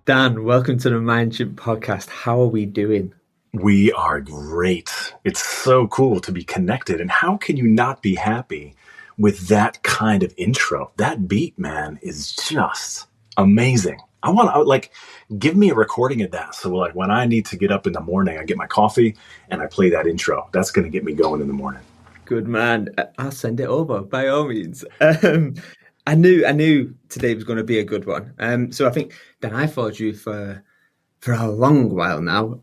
Dan, welcome to the Mindship podcast. How are we doing? We are great. It's so cool to be connected. And how can you not be happy with that kind of intro? That beat, man, is just amazing. Give me a recording of that. So like when I need to get up in the morning, I get my coffee and I play that intro. That's going to get me going in the morning. Good man. I'll send it over by all means. I knew today was going to be a good one. So I think Dan, I followed you for a long while now.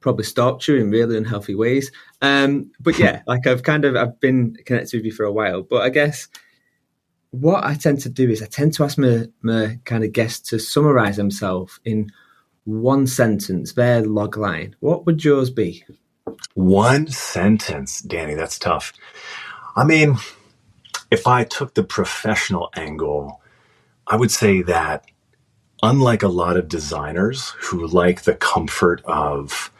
Probably stalked you in really unhealthy ways. But yeah, like I've been connected with you for a while. But I guess what I tend to do is I tend to ask my kind of guests to summarize themselves in one sentence, their log line. What would yours be? One sentence, Danny, that's tough. I mean, if I took the professional angle, I would say that unlike a lot of designers who like the comfort of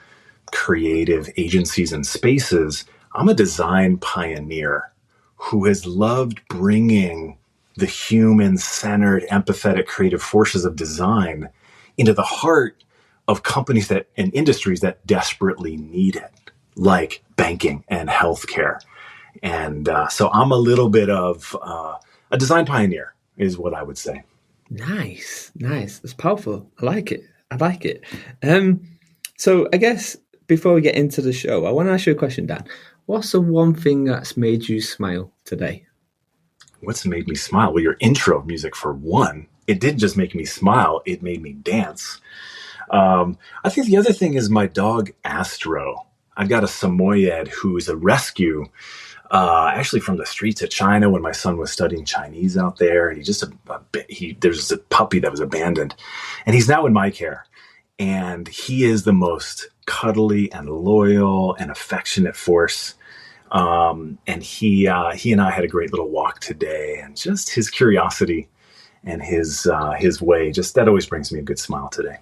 creative agencies and spaces, I'm a design pioneer who has loved bringing the human-centered, empathetic, creative forces of design into the heart of companies and industries that desperately need it, like banking and healthcare. And so I'm a little bit of a design pioneer is what I would say. Nice. That's powerful. I like it. So I guess before we get into the show, I want to ask you a question, Dan. What's the one thing that's made you smile today? What's made me smile? Well, your intro music, for one, it didn't just make me smile, it made me dance. I think the other thing is my dog, Astro. I've got a Samoyed who is a rescue, actually from the streets of China when my son was studying Chinese out there. And there's a puppy that was abandoned. And he's now in my care. And he is the most cuddly and loyal and affectionate force. And he and I had a great little walk today, and just his curiosity and his way, just that always brings me a good smile today.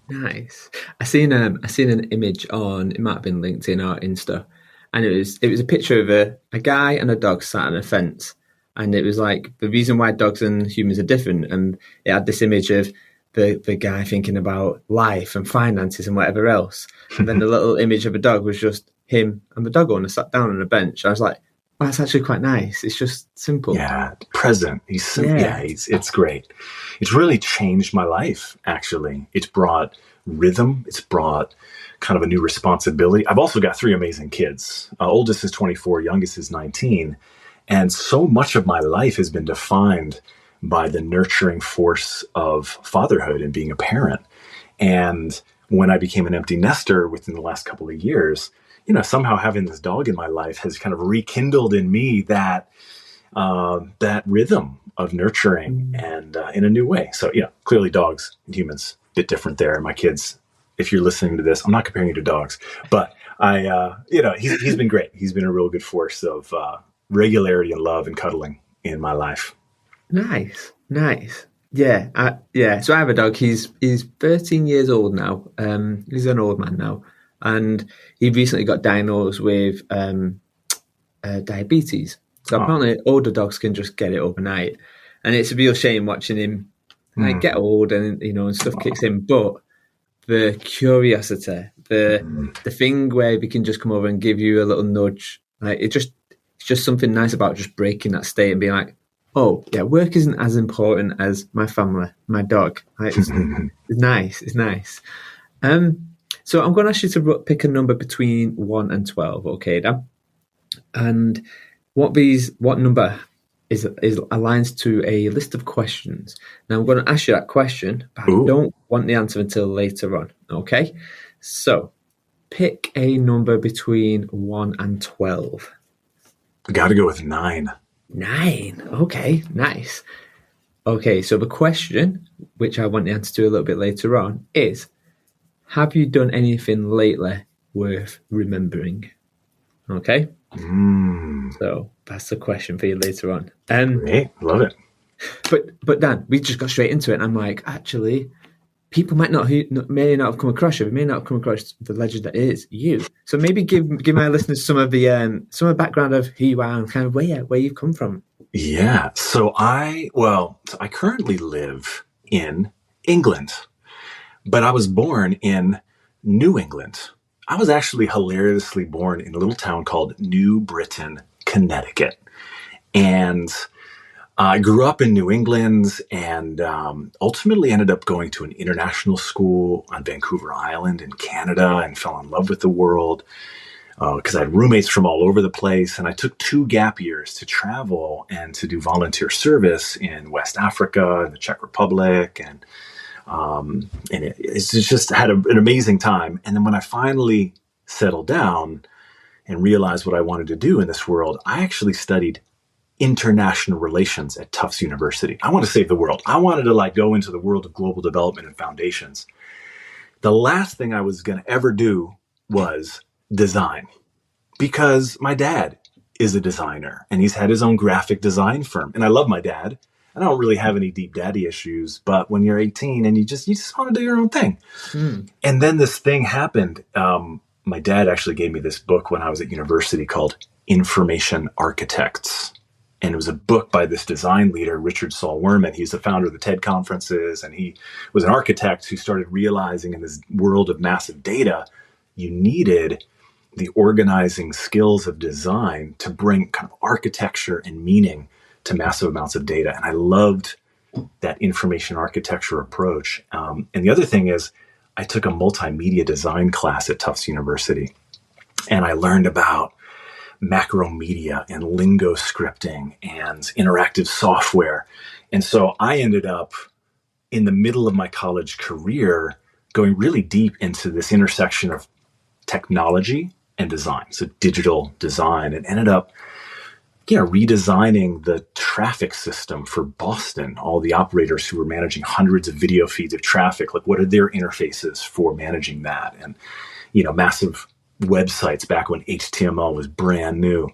Nice. I seen an image on, it might have been LinkedIn or Insta, and it was a picture of a guy and a dog sat on a fence, and it was like the reason why dogs and humans are different, and it had this image of the guy thinking about life and finances and whatever else, and then the little image of a dog was just him and the dog owner sat down on a bench. I was like, oh, that's actually quite nice. It's just simple. Yeah, present. It's great. It's really changed my life, actually. It's brought rhythm. It's brought kind of a new responsibility. I've also got 3 amazing kids. Oldest is 24, youngest is 19. And so much of my life has been defined by the nurturing force of fatherhood and being a parent. And when I became an empty nester within the last couple of years, somehow having this dog in my life has kind of rekindled in me that rhythm of nurturing and in a new way. So, clearly dogs and humans, a bit different there. My kids, if you're listening to this, I'm not comparing you to dogs, but he's been great. He's been a real good force of regularity and love and cuddling in my life. Nice. Yeah. So I have a dog. He's 13 years old now. He's an old man now. And he recently got diagnosed with diabetes. So apparently older dogs can just get it overnight. And it's a real shame watching him get old and stuff kicks in. But the curiosity, the thing where we can just come over and give you a little nudge, like it's just something nice about just breaking that state and being like, oh yeah, work isn't as important as my family, my dog. Like, it's nice. It's nice. So I'm going to ask you to pick a number between 1 and 12, okay, Dan? And what number is aligns to a list of questions. Now I'm going to ask you that question, but I don't want the answer until later on, okay? So pick a number between 1 and 12. Got to go with 9. 9. Okay, nice. Okay, so the question, which I want the answer to a little bit later on, is, have you done anything lately worth remembering? Okay. So that's the question for you later on. Great, love it. But Dan, we just got straight into it, and I'm like, actually, people may not have come across you. They may not have come across the legend that is you. So maybe give my listeners some of the background of who you are and kind of where you've come from. Yeah. So I currently live in England. But I was born in New England. I was actually hilariously born in a little town called New Britain, Connecticut. And I grew up in New England and ultimately ended up going to an international school on Vancouver Island in Canada and fell in love with the world because I had roommates from all over the place. And I took 2 gap years to travel and to do volunteer service in West Africa and the Czech Republic. It's just had an amazing time. And then when I finally settled down and realized what I wanted to do in this world, I actually studied international relations at Tufts University. I want to save the world. I wanted to go into the world of global development and foundations. The last thing I was going to ever do was design, because my dad is a designer and he's had his own graphic design firm. And I love my dad. I don't really have any deep daddy issues, but when you're 18 and you just want to do your own thing. And then this thing happened. My dad actually gave me this book when I was at university called Information Architects. And it was a book by this design leader, Richard Saul Wurman. He's the founder of the TED conferences, and he was an architect who started realizing in this world of massive data, you needed the organizing skills of design to bring kind of architecture and meaning to massive amounts of data. And I loved that information architecture approach. And the other thing is I took a multimedia design class at Tufts University, and I learned about macromedia and lingo scripting and interactive software. And so I ended up in the middle of my college career going really deep into this intersection of technology and design, so digital design, and ended up redesigning the traffic system for Boston, all the operators who were managing hundreds of video feeds of traffic, what are their interfaces for managing that? And, massive websites back when HTML was brand new,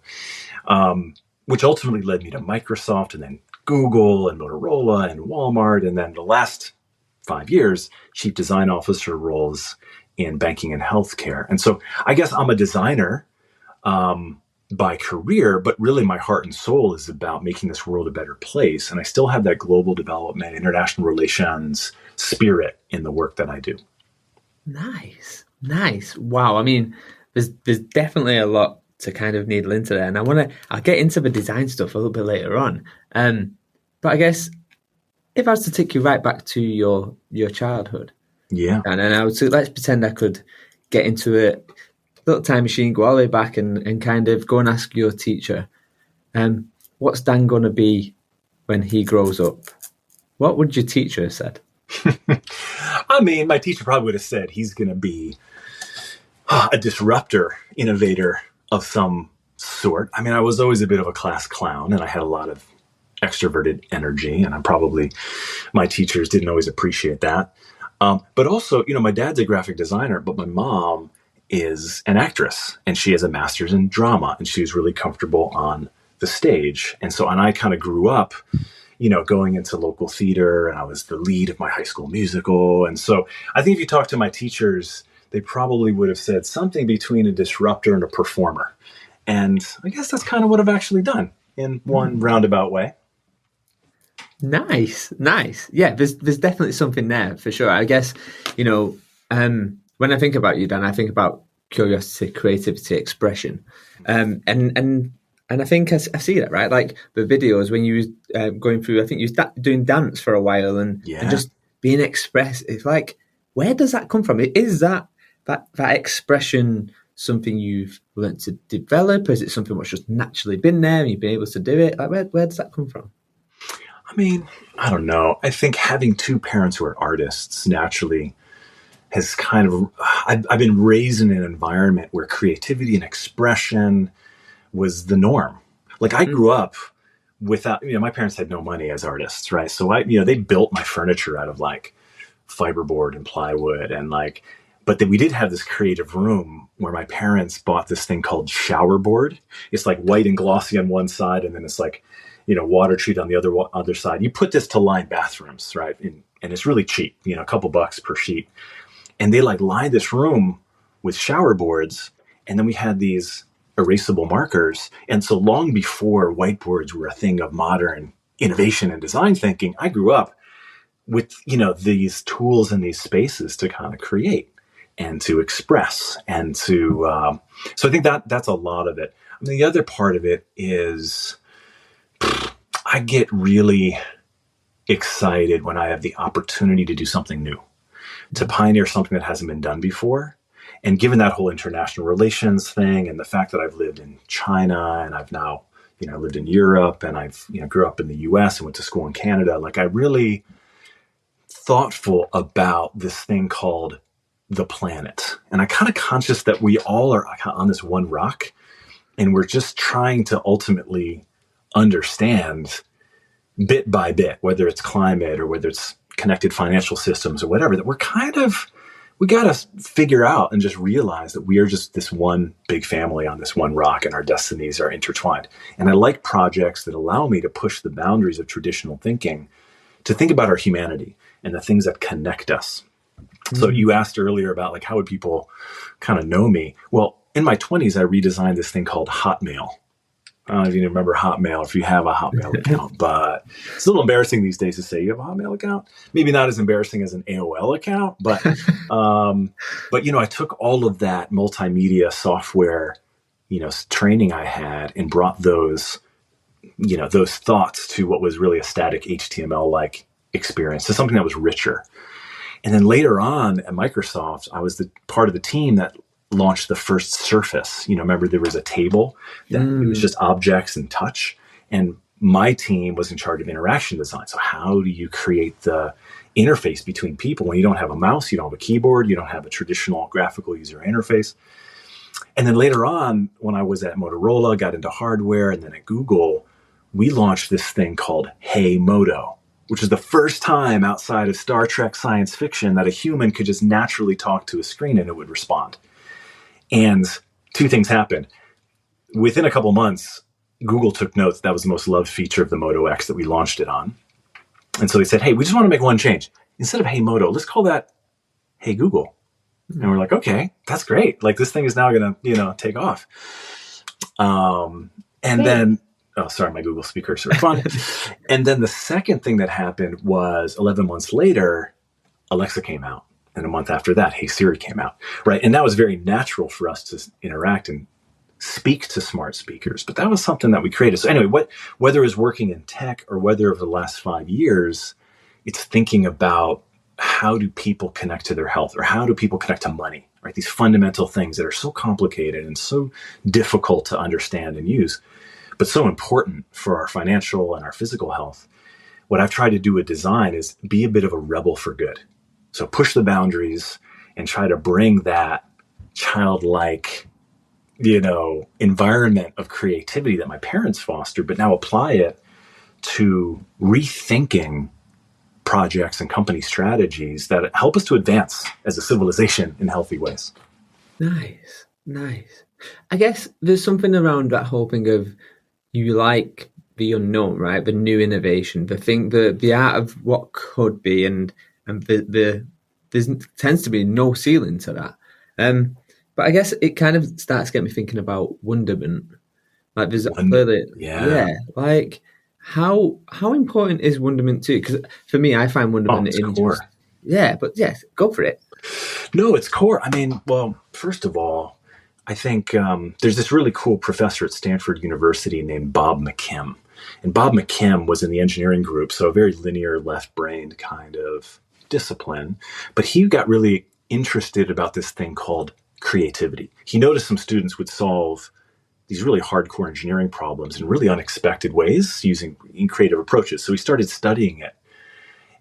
which ultimately led me to Microsoft and then Google and Motorola and Walmart. And then the last 5 years, chief design officer roles in banking and healthcare. And so I guess I'm a designer by career, but really my heart and soul is about making this world a better place. And I still have that global development, international relations spirit in the work that I do. Nice. Wow. I mean, there's definitely a lot to kind of needle into there. And I'll get into the design stuff a little bit later on. But I guess if I was to take you right back to your childhood. Yeah. And then let's pretend I could get into a little time machine, go all the way back and kind of go and ask your teacher, what's Dan going to be when he grows up? What would your teacher have said? I mean, my teacher probably would have said he's going to be a disruptor, innovator of some sort. I mean, I was always a bit of a class clown and I had a lot of extroverted energy, and my teachers didn't always appreciate that. But also, my dad's a graphic designer, but my mom is an actress and she has a master's in drama and she was really comfortable on the stage. And I kind of grew up, going into local theater, and I was the lead of my high school musical. And so I think if you talk to my teachers, they probably would have said something between a disruptor and a performer. And I guess that's kind of what I've actually done in one roundabout way. Nice. Yeah, there's definitely something there for sure. I guess, when I think about you, Dan, I think about curiosity, creativity, expression. And I think I see that, right? Like the videos when you were going through, I think you were doing dance for a while and just being expressed. It's like, where does that come from? Is that expression something you've learned to develop? Or is it something that's just naturally been there and you've been able to do it? Like, where does that come from? I mean, I don't know. I think having 2 parents who are artists naturally has kind of, I've been raised in an environment where creativity and expression was the norm. Like I grew up without, my parents had no money as artists, right? So they built my furniture out of fiberboard and plywood but then we did have this creative room where my parents bought this thing called shower board. It's white and glossy on one side, and then it's water treat on the other side. You put this to line bathrooms, right? And it's really cheap, a couple bucks per sheet. And they lined this room with shower boards. And then we had these erasable markers. And so long before whiteboards were a thing of modern innovation and design thinking, I grew up with, these tools and these spaces to kind of create and to express and to, so I think that's a lot of it. I mean, the other part of it is I get really excited when I have the opportunity to do something new, to pioneer something that hasn't been done before. And given that whole international relations thing and the fact that I've lived in China and I've now, lived in Europe and I've, grew up in the US and went to school in Canada, like I really thoughtful about this thing called the planet. And I'm kind of conscious that we all are on this one rock and we're just trying to ultimately understand bit by bit, whether it's climate or whether it's connected financial systems or whatever, that we got to figure out and just realize that we are just this one big family on this one rock and our destinies are intertwined. And I like projects that allow me to push the boundaries of traditional thinking to think about our humanity and the things that connect us. Mm-hmm. So you asked earlier about like, how would people kind of know me? Well, in my 20s, I redesigned this thing called Hotmail. I don't know if you remember Hotmail, if you have a Hotmail account, but it's a little embarrassing these days to say you have a Hotmail account. Maybe not as embarrassing as an AOL account, but I took all of that multimedia software, training I had and brought those thoughts to what was really a static HTML-like experience, to something that was richer. And then later on at Microsoft, I was the part of the team that launched the first Surface. Remember there was a table that it was just objects and touch. And my team was in charge of interaction design. So how do you create the interface between people when you don't have a mouse, you don't have a keyboard, you don't have a traditional graphical user interface? And then later on, when I was at Motorola, got into hardware, and then at Google, we launched this thing called Hey Moto, which is the first time outside of Star Trek science fiction that a human could just naturally talk to a screen and it would respond. And two things happened. Within a couple months, Google took notes. That was the most loved feature of the Moto X that we launched it on. And so they said, hey, we just want to make one change. Instead of Hey Moto, let's call that Hey Google. And we're like, okay, that's great. Like this thing is now going to, take off. Then, oh, sorry, my Google speakers are fun. And then the second thing that happened was 11 months later, Alexa came out. And a month after that, Hey Siri came out, right? And that was very natural for us to interact and speak to smart speakers. But that was something that we created. So anyway, whether it was working in tech or whether over the last 5 years, it's thinking about how do people connect to their health or how do people connect to money, right? These fundamental things that are so complicated and so difficult to understand and use, but so important for our financial and our physical health. What I've tried to do with design is be a bit of a rebel for good. So push the boundaries and try to bring that childlike, environment of creativity that my parents fostered, but now apply it to rethinking projects and company strategies that help us to advance as a civilization in healthy ways. Nice. I guess there's something around that whole thing of you like the unknown, right? The new innovation, the art of what could be, and there tends to be no ceiling to that. But I guess it kind of starts getting me thinking about wonderment. Like there's clearly, like how important is wonderment too? Because for me, I find wonderment in core. But yes, go for it. No, it's core. I mean, well, first of all, I think there's this really cool professor at Stanford University named Bob McKim. And Bob McKim was in the engineering group, so a very linear, left-brained kind of discipline. But he got really interested about this thing called creativity. He noticed some students would solve these really hardcore engineering problems in really unexpected ways using creative approaches. So he started studying it.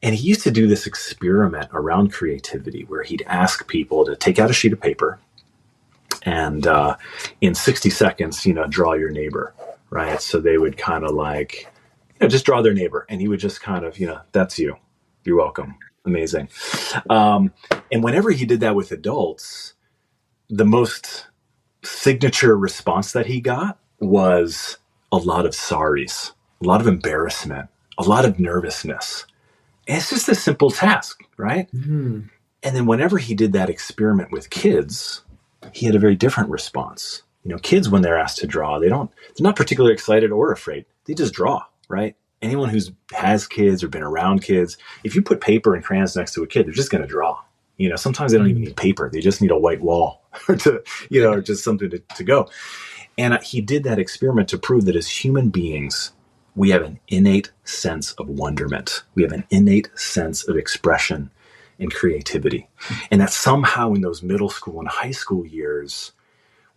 And he used to do this experiment around creativity where he'd ask people to take out a sheet of paper and in 60 seconds, draw your neighbor, right? So they would kind of like, just draw their neighbor. And he would just kind of, that's you. You're welcome. Amazing. And whenever he did that with adults, the most signature response that he got was a lot of sorries, a lot of embarrassment, a lot of nervousness. And it's just a simple task, right? Mm-hmm. And then whenever he did that experiment with kids, he had a very different response. Kids, when they're asked to draw, they're not particularly excited or afraid. They just draw, right? anyone who's has kids or been around kids, if you put paper and crayons next to a kid, they're just going to draw. Sometimes they don't even need paper. They just need a white wall or or just something to go. And he did that experiment to prove that as human beings, we have an innate sense of wonderment. We have an innate sense of expression and creativity. And that somehow in those middle school and high school years,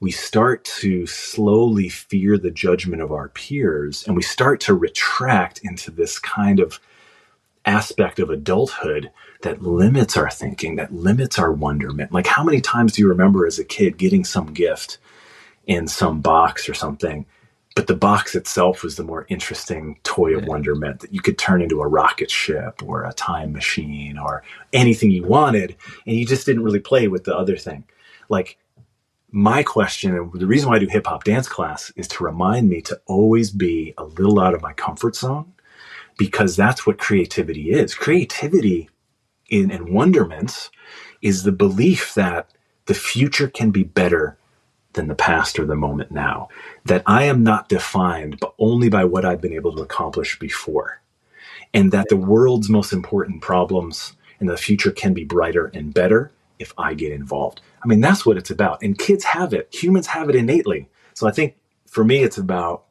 we start to slowly fear the judgment of our peers, and we start to retract into this kind of aspect of adulthood that limits our thinking, that limits our wonderment. Like, how many times do you remember as a kid getting some gift in some box or something, but the box itself was the more interesting toy of wonderment that you could turn into a rocket ship or a time machine or anything you wanted, and you just didn't really play with the other thing? Like, my question, and the reason why I do hip hop dance class, is to remind me to always be a little out of my comfort zone, because that's what creativity is. Creativity and wonderment is the belief that the future can be better than the past or the moment now, that I am not defined but only by what I've been able to accomplish before, and that the world's most important problems in the future can be brighter and better if I get involved. I mean, that's what it's about. And kids have it. Humans have it innately. So I think for me, it's about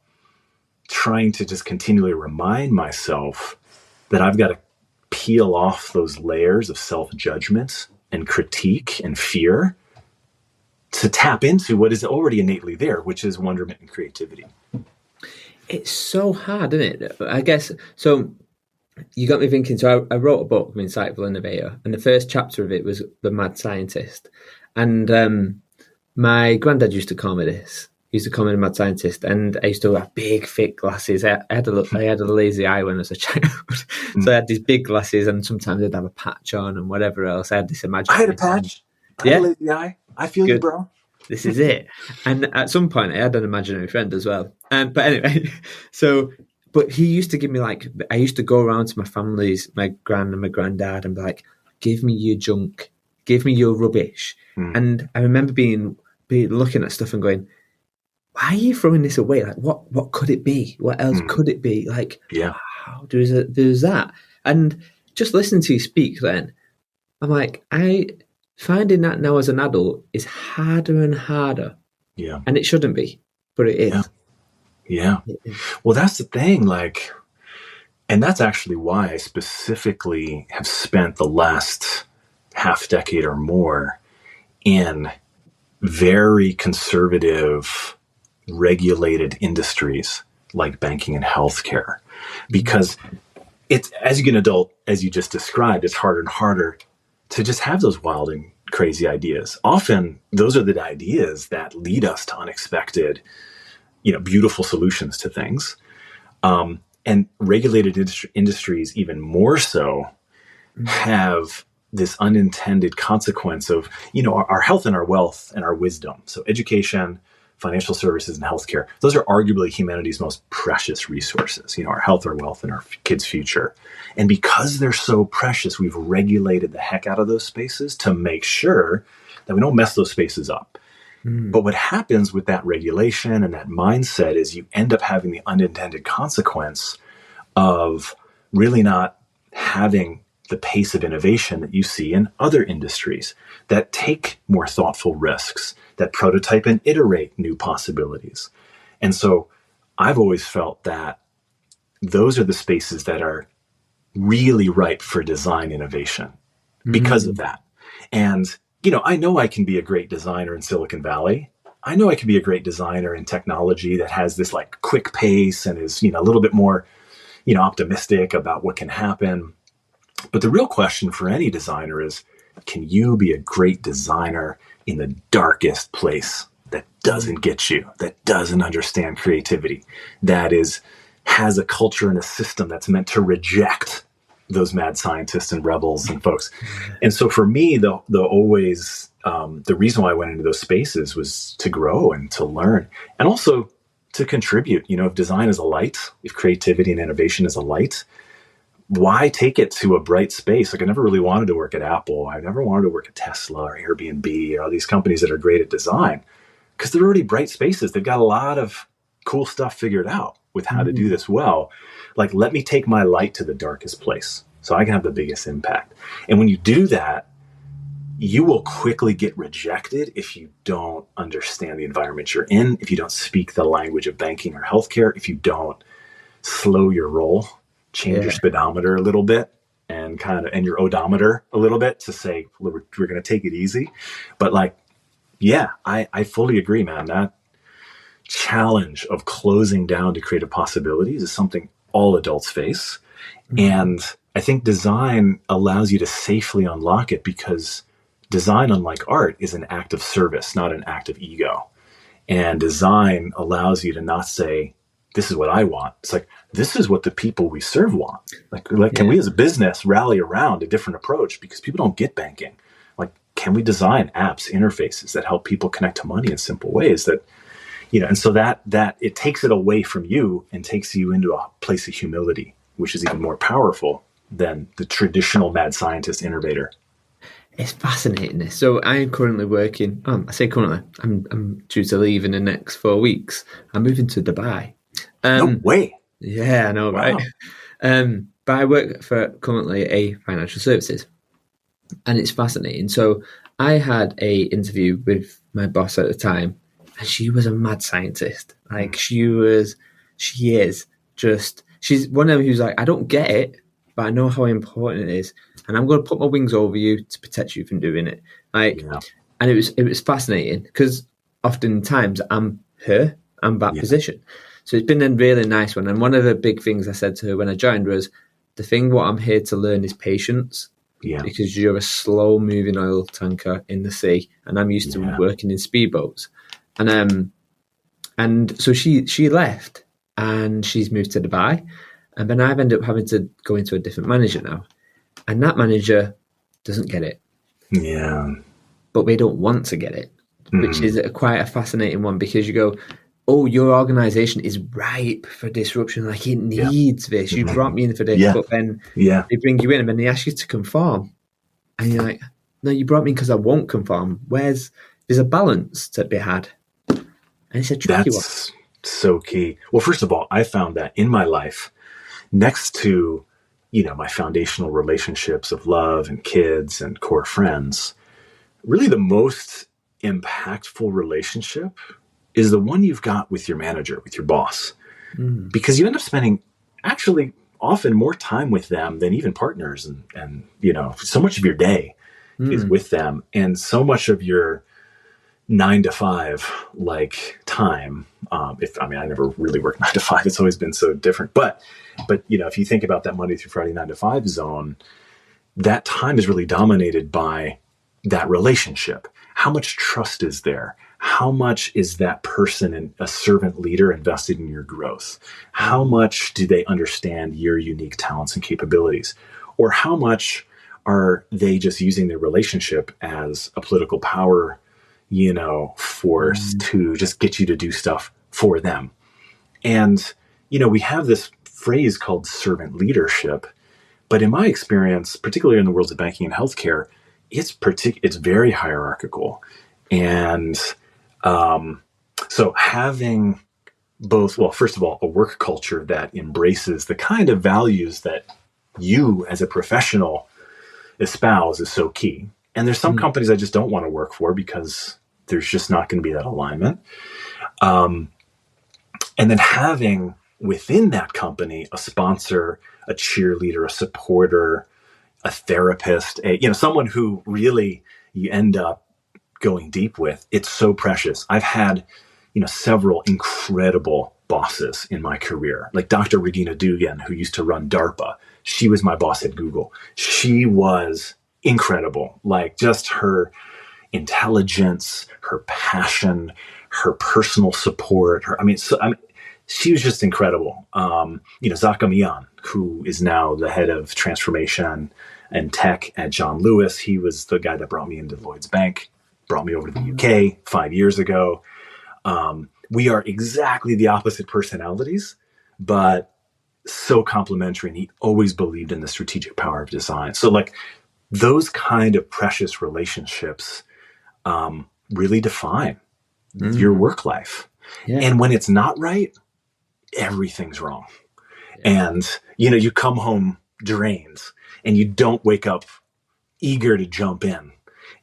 trying to just continually remind myself that I've got to peel off those layers of self-judgment and critique and fear to tap into what is already innately there, which is wonderment and creativity. It's so hard, isn't it? I guess. So you got me thinking. So I wrote a book, Insightful Innovator, and the first chapter of it was The Mad Scientist. And my granddad used to call me this. He used to call me the Mad Scientist, and I used to have big, thick glasses. I had a lazy eye when I was a child, so I had these big glasses, and sometimes I'd have a patch on and whatever else. I had this imaginary. I had a patch. I had a lazy eye. I feel you, bro. This is it. And at some point, I had an imaginary friend as well. But anyway, but he used to give me, like, I used to go around to my families, my gran and my granddad, and be like, give me your junk, give me your rubbish. And I remember being looking at stuff and going, why are you throwing this away? Like, what could it be? What else could it be? Like, wow, there's that. And just listening to you speak then, I'm like, finding that now as an adult is harder and harder. Yeah. And it shouldn't be, but it is. Yeah. Well, that's the thing. Like, and that's actually why I specifically have spent the last half decade or more in very conservative, regulated industries like banking and healthcare, because it's, as you get an adult, as you just described, it's harder and harder to just have those wild and crazy ideas. Often those are the ideas that lead us to unexpected, beautiful solutions to things. And regulated industries, even more so, have this unintended consequence of, our health and our wealth and our wisdom. So education, financial services, and healthcare, those are arguably humanity's most precious resources, our health, our wealth, and our kids' future. And because they're so precious, we've regulated the heck out of those spaces to make sure that we don't mess those spaces up. But what happens with that regulation and that mindset is you end up having the unintended consequence of really not having the pace of innovation that you see in other industries that take more thoughtful risks, that prototype and iterate new possibilities. And so I've always felt that those are the spaces that are really ripe for design innovation because of that. And, I know I can be a great designer in Silicon Valley. I know I can be a great designer in technology that has this like quick pace and is, a little bit more, optimistic about what can happen. But the real question for any designer is, can you be a great designer in the darkest place that doesn't get you, that doesn't understand creativity, that has a culture and a system that's meant to reject those mad scientists and rebels and folks? And so for me, the reason why I went into those spaces was to grow and to learn, and also to contribute. If design is a light, if creativity and innovation is a light, why take it to a bright space? Like, I never really wanted to work at Apple. I never wanted to work at Tesla or Airbnb or all these companies that are great at design, because they're already bright spaces. They've got a lot of cool stuff figured out with how to do this well. Like, let me take my light to the darkest place so I can have the biggest impact. And when you do that, you will quickly get rejected if you don't understand the environment you're in, if you don't speak the language of banking or healthcare, if you don't slow your roll, change your speedometer a little bit, and your odometer a little bit to say, we're going to take it easy. But like, yeah, I fully agree, man. That challenge of closing down to creative possibilities is something all adults face. And I think design allows you to safely unlock it, because design, unlike art, is an act of service, not an act of ego. And design allows you to not say, this is what I want. It's like, this is what the people we serve want. Like, can we as a business rally around a different approach? Because people don't get banking. Like, can we design apps, interfaces that help people connect to money in simple ways that, and so that it takes it away from you and takes you into a place of humility, which is even more powerful than the traditional mad scientist innovator. It's fascinating this. So I'm currently working, I say currently, I'm due to leave in the next 4 weeks. I'm moving to Dubai. No way. Yeah, I know, wow. Right? But I work for currently a financial services, and it's fascinating. So I had a interview with my boss at the time, and she was a mad scientist. Like, she's one of them who's like, I don't get it, but I know how important it is, and I'm going to put my wings over you to protect you from doing it. And it was fascinating, because oftentimes I'm that position. So it's been a really nice one. And one of the big things I said to her when I joined was, what I'm here to learn is patience. Yeah. Because you're a slow moving oil tanker in the sea, and I'm used to working in speedboats. And so she left, and she's moved to Dubai. And then I've ended up having to go into a different manager now. And that manager doesn't get it. Yeah. But they don't want to get it, which is quite a fascinating one, because you go, oh, your organization is ripe for disruption. Like, it needs this. You brought me in for this, but then they bring you in and then they ask you to conform. And you're like, no, you brought me because I won't conform. There's a balance to be had. And it's a tricky one. That's so key. Well, first of all, I found that in my life, next to, my foundational relationships of love and kids and core friends, really the most impactful relationship is the one you've got with your manager, with your boss, because you end up spending actually often more time with them than even partners. And so much of your day is with them, and so much of your 9 to 5 time. I never really worked 9 to 5. It's always been so different. But if you think about that Monday through Friday 9 to 5 zone, that time is really dominated by that relationship. How much trust is there? How much is that person and a servant leader invested in your growth? How much do they understand your unique talents and capabilities? Or how much are they just using their relationship as a political power, force to just get you to do stuff for them? And, we have this phrase called servant leadership, but in my experience, particularly in the worlds of banking and healthcare, it's very hierarchical. And so having both, well, first of all, a work culture that embraces the kind of values that you as a professional espouse is so key. And there's some companies I just don't want to work for because there's just not going to be that alignment. And then having within that company a sponsor, a cheerleader, a supporter, a therapist, someone who really you end up going deep with. It's so precious. I've had, several incredible bosses in my career, like Dr. Regina Dugan, who used to run DARPA. She was my boss at Google. She was incredible. Like, just her intelligence, her passion, her personal support. She was just incredible. Zaka Mian, who is now the head of transformation and tech at John Lewis. He was the guy that brought me into Lloyd's Bank, brought me over to the UK 5 years ago. We are exactly the opposite personalities, but so complementary. And he always believed in the strategic power of design. So those kind of precious relationships really define your work life. Yeah. And when it's not right, everything's wrong. Yeah. And, you come home drained and you don't wake up eager to jump in.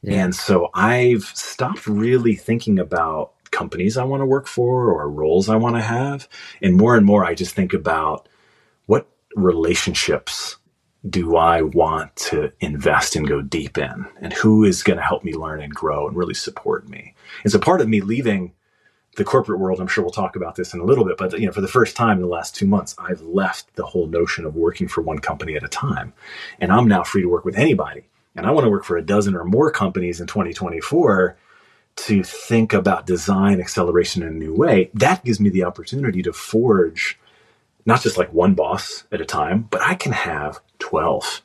Yeah. And so I've stopped really thinking about companies I want to work for or roles I want to have. And more, I just think about what relationships do I want to invest and go deep in, and who is going to help me learn and grow and really support me. And so part of me leaving the corporate world, I'm sure we'll talk about this in a little bit, but for the first time in the last 2 months, I've left the whole notion of working for one company at a time. And I'm now free to work with anybody. And I want to work for a dozen or more companies in 2024 to think about design acceleration in a new way. That gives me the opportunity to forge not just like one boss at a time, but I can have 12.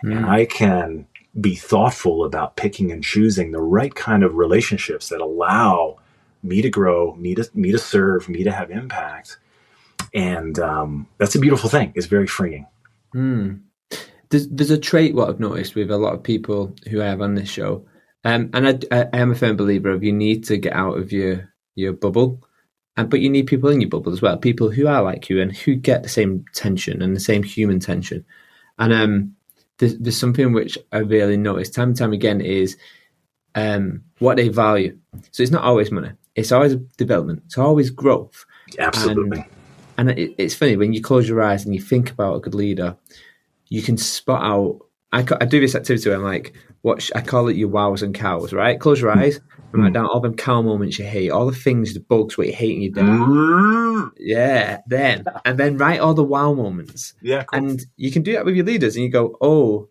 And I can be thoughtful about picking and choosing the right kind of relationships that allow me to grow, me to serve, me to have impact. And that's a beautiful thing. It's very freeing. There's a trait what I've noticed with a lot of people who I have on this show, and I am a firm believer of you need to get out of your bubble, but you need people in your bubble as well, people who are like you and who get the same tension and the same human tension. And there's something which I really noticed time and time again is what they value. So it's not always money. It's always development. It's always growth. Absolutely. And it's funny, when you close your eyes and you think about a good leader, you can spot out. I do this activity where I'm like, I call it your wows and cows, right? Close your eyes and write down all them cow moments you hate, all the things, the bugs, what you hate in your day. Yeah, and then write all the wow moments. Yeah, cool. And you can do that with your leaders, and you go, oh,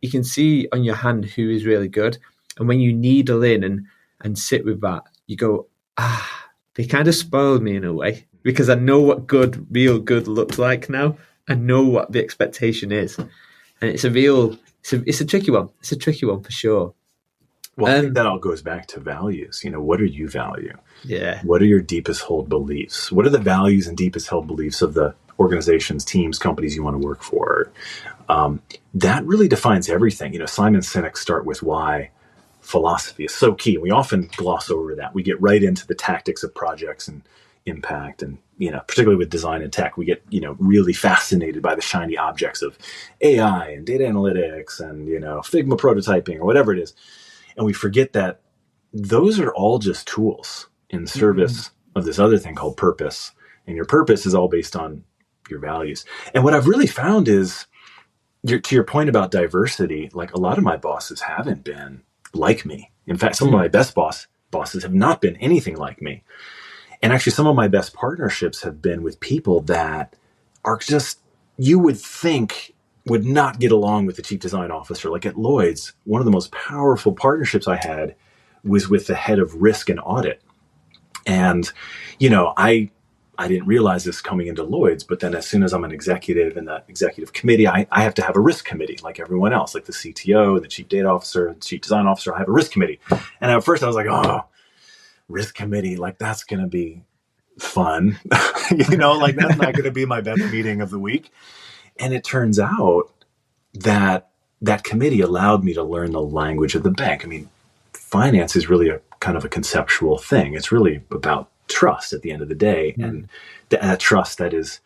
you can see on your hand who is really good. And when you needle in and sit with that, you go, they kind of spoiled me in a way, because I know what real good looks like now. I know what the expectation is. And it's a tricky one. It's a tricky one for sure. Well, I think that all goes back to values. What do you value? Yeah. What are your deepest held beliefs? What are the values and deepest held beliefs of the organizations, teams, companies you want to work for? That really defines everything. Simon Sinek start with why philosophy is so key. We often gloss over that. We get right into the tactics of projects and impact, and particularly with design and tech, we get really fascinated by the shiny objects of AI and data analytics and Figma prototyping or whatever it is, and we forget that those are all just tools in service of this other thing called purpose. And your purpose is all based on your values. And what I've really found is, to your point about diversity, like a lot of my bosses haven't been like me. In fact, some of my best bosses have not been anything like me. And actually, some of my best partnerships have been with people that are just, you would think, would not get along with the chief design officer. Like at Lloyd's, one of the most powerful partnerships I had was with the head of risk and audit. And, I didn't realize this coming into Lloyd's, but then as soon as I'm an executive in the executive committee, I have to have a risk committee like everyone else, like the CTO, the chief data officer, the chief design officer. I have a risk committee. And at first I was like, risk committee, like that's going to be fun. Like that's not going to be my best meeting of the week. And it turns out that committee allowed me to learn the language of the bank. I mean, finance is really a kind of a conceptual thing. It's really about trust at the end of the day. And that trust that is,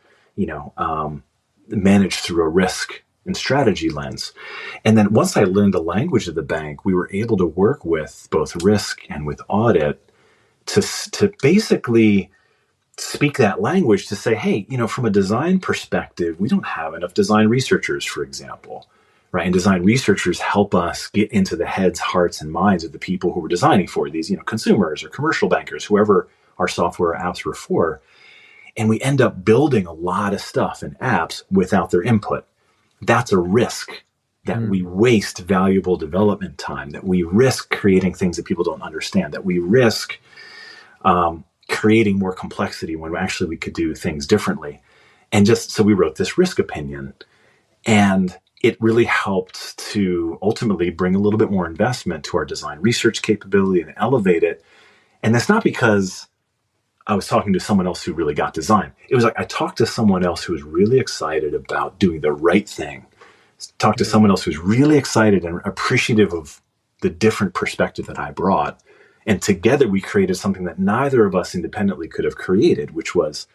managed through a risk and strategy lens. And then once I learned the language of the bank, we were able to work with both risk and with audit to basically speak that language to say, hey, from a design perspective, we don't have enough design researchers, for example, right? And design researchers help us get into the heads, hearts, and minds of the people who we're designing for, these, consumers or commercial bankers, whoever our software or apps were for. And we end up building a lot of stuff and apps without their input. That's a risk that we waste valuable development time, that we risk creating things that people don't understand, that we risk creating more complexity when actually we could do things differently. And so we wrote this risk opinion, and it really helped to ultimately bring a little bit more investment to our design research capability and elevate it. And that's not because I was talking to someone else who really got design. It was like I talked to someone else who was really excited about doing the right thing. Talked to someone else who's really excited and appreciative of the different perspective that I brought. And together we created something that neither of us independently could have created, which was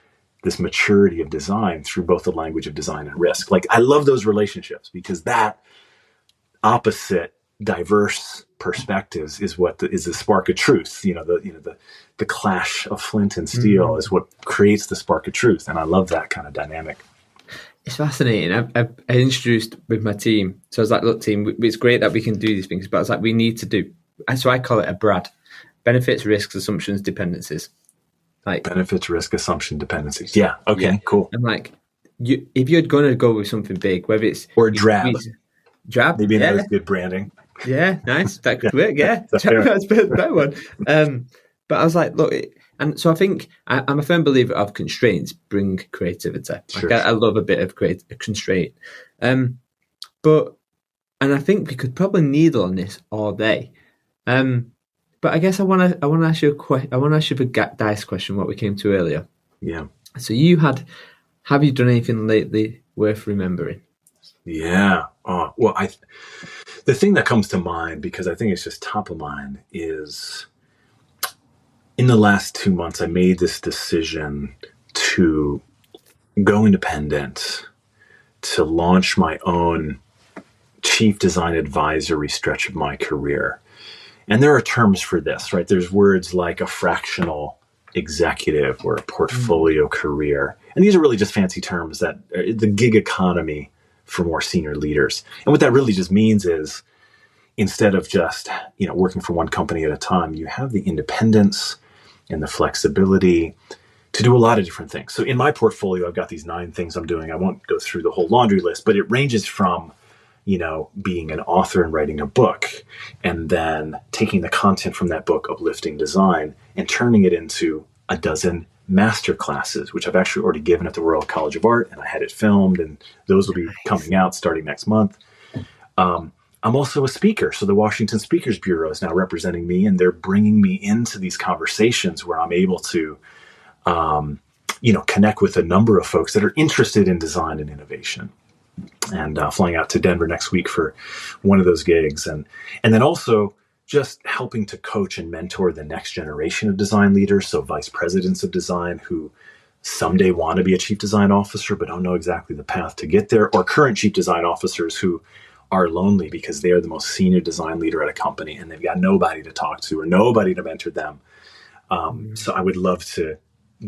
this maturity of design through both the language of design and risk. Like, I love those relationships because that opposite, diverse perspectives is what is the spark of truth. The clash of flint and steel is what creates the spark of truth. And I love that kind of dynamic. It's fascinating. I introduced with my team. So I was like, look, team, it's great that we can do these things, but I was like, we need to do. So I call it a BRAD: benefits, risks, assumptions, dependencies. Like benefits, risk, assumption, dependencies. Yeah. Okay, cool. And like, if you're going to go with something big, whether it's... Or drab. Drab. Maybe that was good branding. Yeah, nice. That could work, yeah. That's a better one. But I was like, look, and so I think I'm a firm believer of constraints bring creativity. Sure. I love a bit of constraint. But I think we could probably needle on this all day. But I guess I want to ask you the dice question, what we came to earlier. Yeah. So have you done anything lately worth remembering? Yeah. Oh, well, the thing that comes to mind, because I think it's just top of mind, is in the last 2 months, I made this decision to go independent, to launch my own chief design advisory stretch of my career. And there are terms for this, right? There's words like a fractional executive or a portfolio career. And these are really just fancy terms that the gig economy for more senior leaders. And what that really just means is, instead of just, working for one company at a time, you have the independence and the flexibility to do a lot of different things. So in my portfolio, I've got these 9 things I'm doing. I won't go through the whole laundry list, but it ranges from, being an author and writing a book, and then taking the content from that book, uplifting design, and turning it into a dozen master classes, which I've actually already given at the Royal College of Art, and I had it filmed, and those will be coming out starting next month. I'm also a speaker. So the Washington Speakers Bureau is now representing me, and they're bringing me into these conversations where I'm able to, connect with a number of folks that are interested in design and innovation. And flying out to Denver next week for one of those gigs. And then also just helping to coach and mentor the next generation of design leaders. So vice presidents of design who someday want to be a chief design officer, but don't know exactly the path to get there, or current chief design officers who are lonely because they are the most senior design leader at a company and they've got nobody to talk to or nobody to mentor them. So I would love to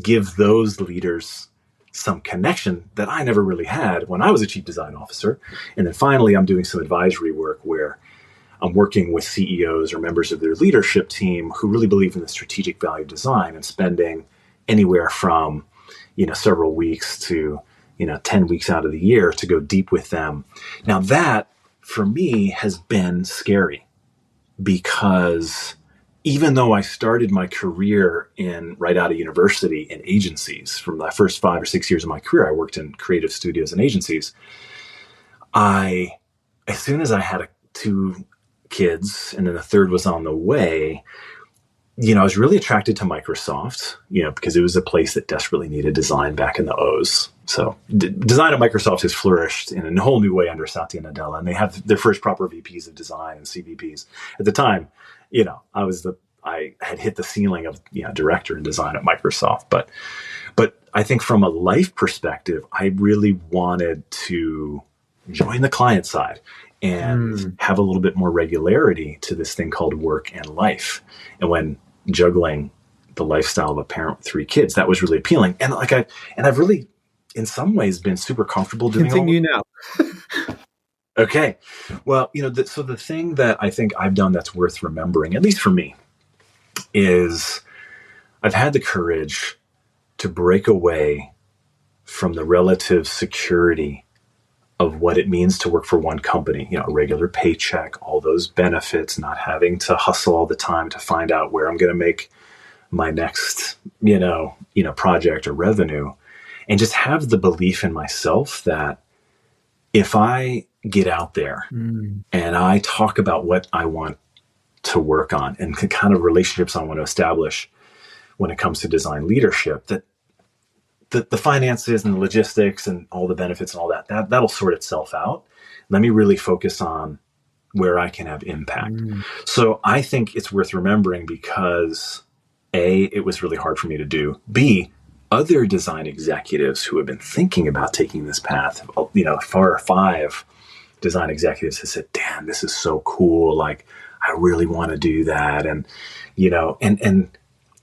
give those leaders some connection that I never really had when I was a chief design officer. And then finally, I'm doing some advisory work where I'm working with CEOs or members of their leadership team who really believe in the strategic value of design, and spending anywhere from, several weeks to, 10 weeks out of the year to go deep with them. Now that for me has been scary, because even though I started my career right out of university in agencies, from my first 5 or 6 years of my career, I worked in creative studios and agencies. As soon as I had 2 kids, and then the third was on the way, I was really attracted to Microsoft, because it was a place that desperately needed design back in the O's. So design at Microsoft has flourished in a whole new way under Satya Nadella, and they have their first proper VPs of design and CVPs. At the time, I had hit the ceiling of director in design at Microsoft, but I think from a life perspective, I really wanted to join the client side and have a little bit more regularity to this thing called work and life. And when juggling the lifestyle of a parent with 3 kids, that was really appealing. And I've really, in some ways, been super comfortable doing. Continue now. Okay. Well, so the thing that I think I've done that's worth remembering, at least for me, is I've had the courage to break away from the relative security of what it means to work for one company, a regular paycheck, all those benefits, not having to hustle all the time to find out where I'm going to make my next, project or revenue, and just have the belief in myself that if I get out there and I talk about what I want to work on and the kind of relationships I want to establish when it comes to design leadership, that the finances and the logistics and all the benefits and all that'll sort itself out. Let me really focus on where I can have impact. Mm. So I think it's worth remembering because A, it was really hard for me to do. B, other design executives who have been thinking about taking this path, 4 or 5 design executives have said, damn, this is so cool. Like, I really want to do that. And, and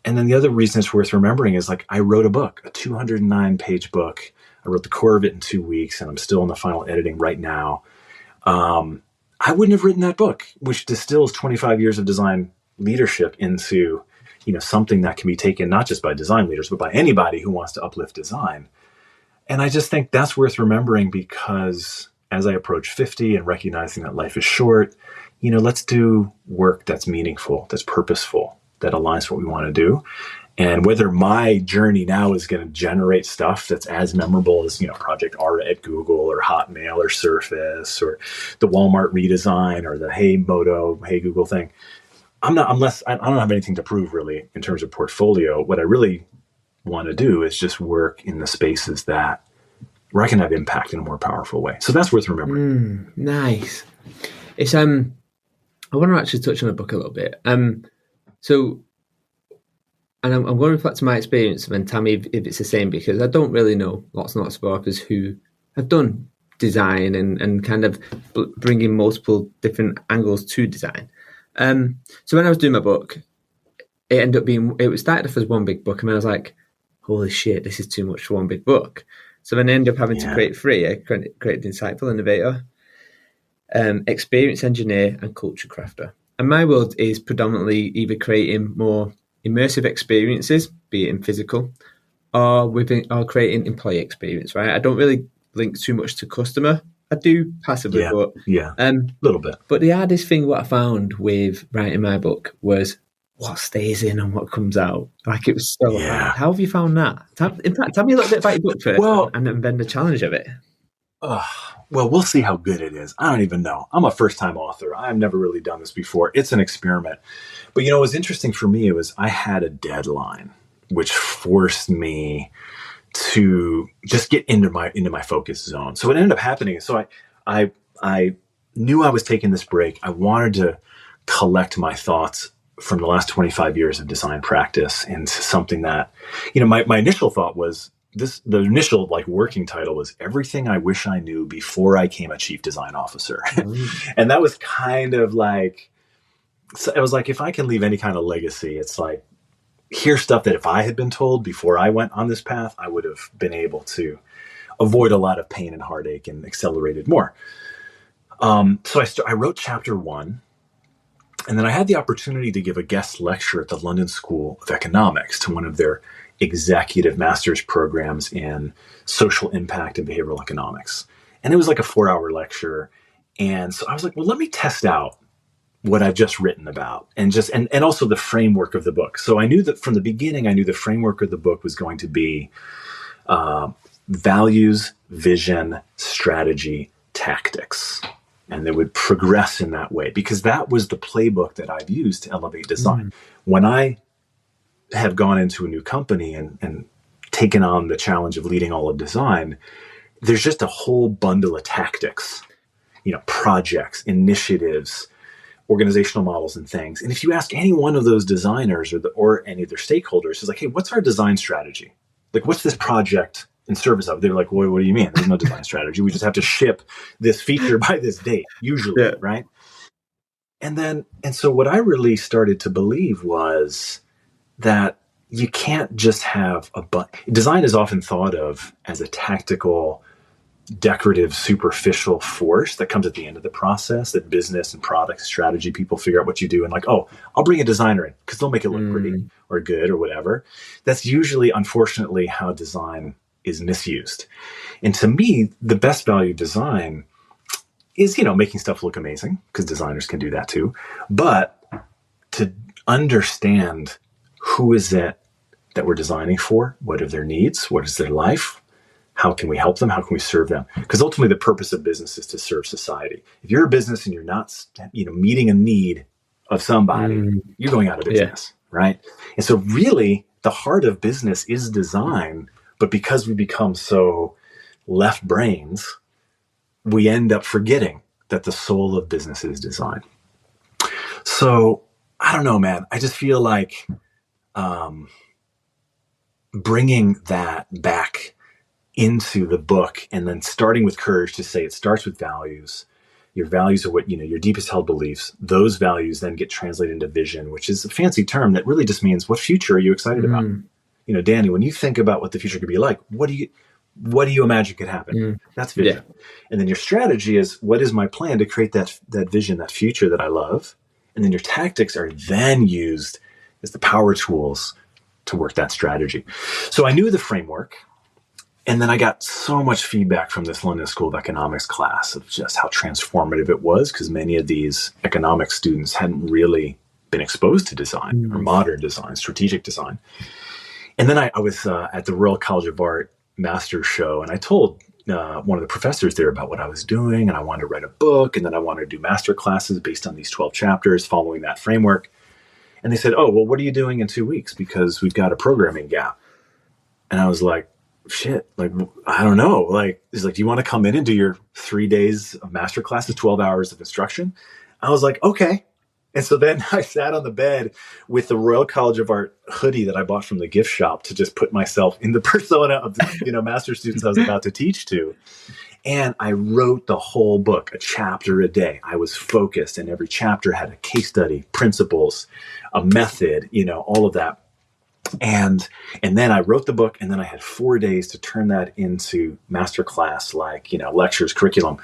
then the other reason it's worth remembering is like, I wrote a book, a 209-page book. I wrote the core of it in 2 weeks, and I'm still in the final editing right now. I wouldn't have written that book, which distills 25 years of design leadership into, something that can be taken not just by design leaders, but by anybody who wants to uplift design. And I just think that's worth remembering because as I approach 50 and recognizing that life is short, let's do work that's meaningful, that's purposeful, that aligns what we want to do. And whether my journey now is going to generate stuff that's as memorable as, Project Aura at Google or Hotmail or Surface or the Walmart redesign or the Hey Moto, Hey Google thing, I don't have anything to prove really in terms of portfolio. What I really want to do is just work in the spaces where I can have impact in a more powerful way. So that's worth remembering. Nice. It's I want to actually touch on the book a little bit. And I'm going to reflect on my experience and tell me if it's the same, because I don't really know lots and lots of authors who have done design and kind of bringing multiple different angles to design. So when I was doing my book, it started off as one big book, and I was like, holy shit, this is too much for one big book. So then I ended up having to create 3. I created Insightful Innovator, Experience Engineer, and Culture Crafter. And my world is predominantly either creating more immersive experiences, be it in physical, or creating employee experience, right? I don't really link too much to customer. I do passively, but a little bit. But the hardest thing what I found with writing my book was what stays in and what comes out. Like, it was so hard. How have you found that? In fact, tell me a little bit about your book first, and then the challenge of it. Well, we'll see how good it is. I don't even know. I'm a first-time author. I've never really done this before. It's an experiment. But, what was interesting for me was I had a deadline, which forced me to just get into my focus zone. So what ended up happening, so I knew I was taking this break. I wanted to collect my thoughts from the last 25 years of design practice into something that, my initial thought was, the initial working title was Everything I Wish I Knew Before I Became a Chief Design Officer. And that was kind of like, so it was like, if I can leave any kind of legacy, it's like, here's stuff that if I had been told before I went on this path, I would have been able to avoid a lot of pain and heartache and accelerated more. So I wrote chapter 1, and then I had the opportunity to give a guest lecture at the London School of Economics to one of their executive master's programs in social impact and behavioral economics. And it was like a 4-hour lecture. And so I was like, well, let me test out what I've just written about and also the framework of the book. So I knew that from the beginning, the framework of the book was going to be values, vision, strategy, tactics. And they would progress in that way, because that was the playbook that I've used to elevate design. When I have gone into a new company and taken on the challenge of leading all of design, there's just a whole bundle of tactics, projects, initiatives, organizational models and things. And if you ask any one of those designers or any of their stakeholders, it's like, hey, what's our design strategy? Like, what's this project in service of? They're like, well, what do you mean? There's no design strategy. We just have to ship this feature by this date, usually, right? And so what I really started to believe was that you can't just have design is often thought of as a tactical, decorative, superficial force that comes at the end of the process, that business and product strategy people figure out what you do and like, oh, I'll bring a designer in because they'll make it look pretty or good or whatever. That's usually, unfortunately, how design is misused. And to me, the best value design is, making stuff look amazing, because designers can do that too. But to understand who is it that we're designing for, what are their needs, what is their life, how can we help them, how can we serve them? Because ultimately the purpose of business is to serve society. If you're a business and you're not, meeting a need of somebody, you're going out of business, right? And so really the heart of business is design, but because we become so left brains, we end up forgetting that the soul of business is design. So I don't know, man. I just feel like bringing that back into the book, and then starting with courage to say it starts with values. Your values are what, your deepest held beliefs. Those values then get translated into vision, which is a fancy term that really just means, what future are you excited about? Danny, when you think about what the future could be like, what do you imagine could happen? That's vision. Yeah. And then your strategy is, what is my plan to create that vision, that future that I love? And then your tactics are then used as the power tools to work that strategy. So I knew the framework. And then I got so much feedback from this London School of Economics class of just how transformative it was, because many of these economics students hadn't really been exposed to design or modern design, strategic design. And then I was at the Royal College of Art Master's Show, and I told one of the professors there about what I was doing, and I wanted to write a book, and then I wanted to do master classes based on these 12 chapters following that framework. And they said, oh, well, what are you doing in 2 weeks? Because we've got a programming gap. And I was like, shit, like, I don't know. Like, he's like, do you want to come in and do your 3 days of master classes, 12 hours of instruction? I was like, okay. And so then I sat on the bed with the Royal College of Art hoodie that I bought from the gift shop to just put myself in the persona of the master students I was about to teach to. And I wrote the whole book, a chapter a day. I was focused, and every chapter had a case study, principles, a method, all of that. And then I wrote the book, and then I had 4 days to turn that into masterclass, like, lectures, curriculum.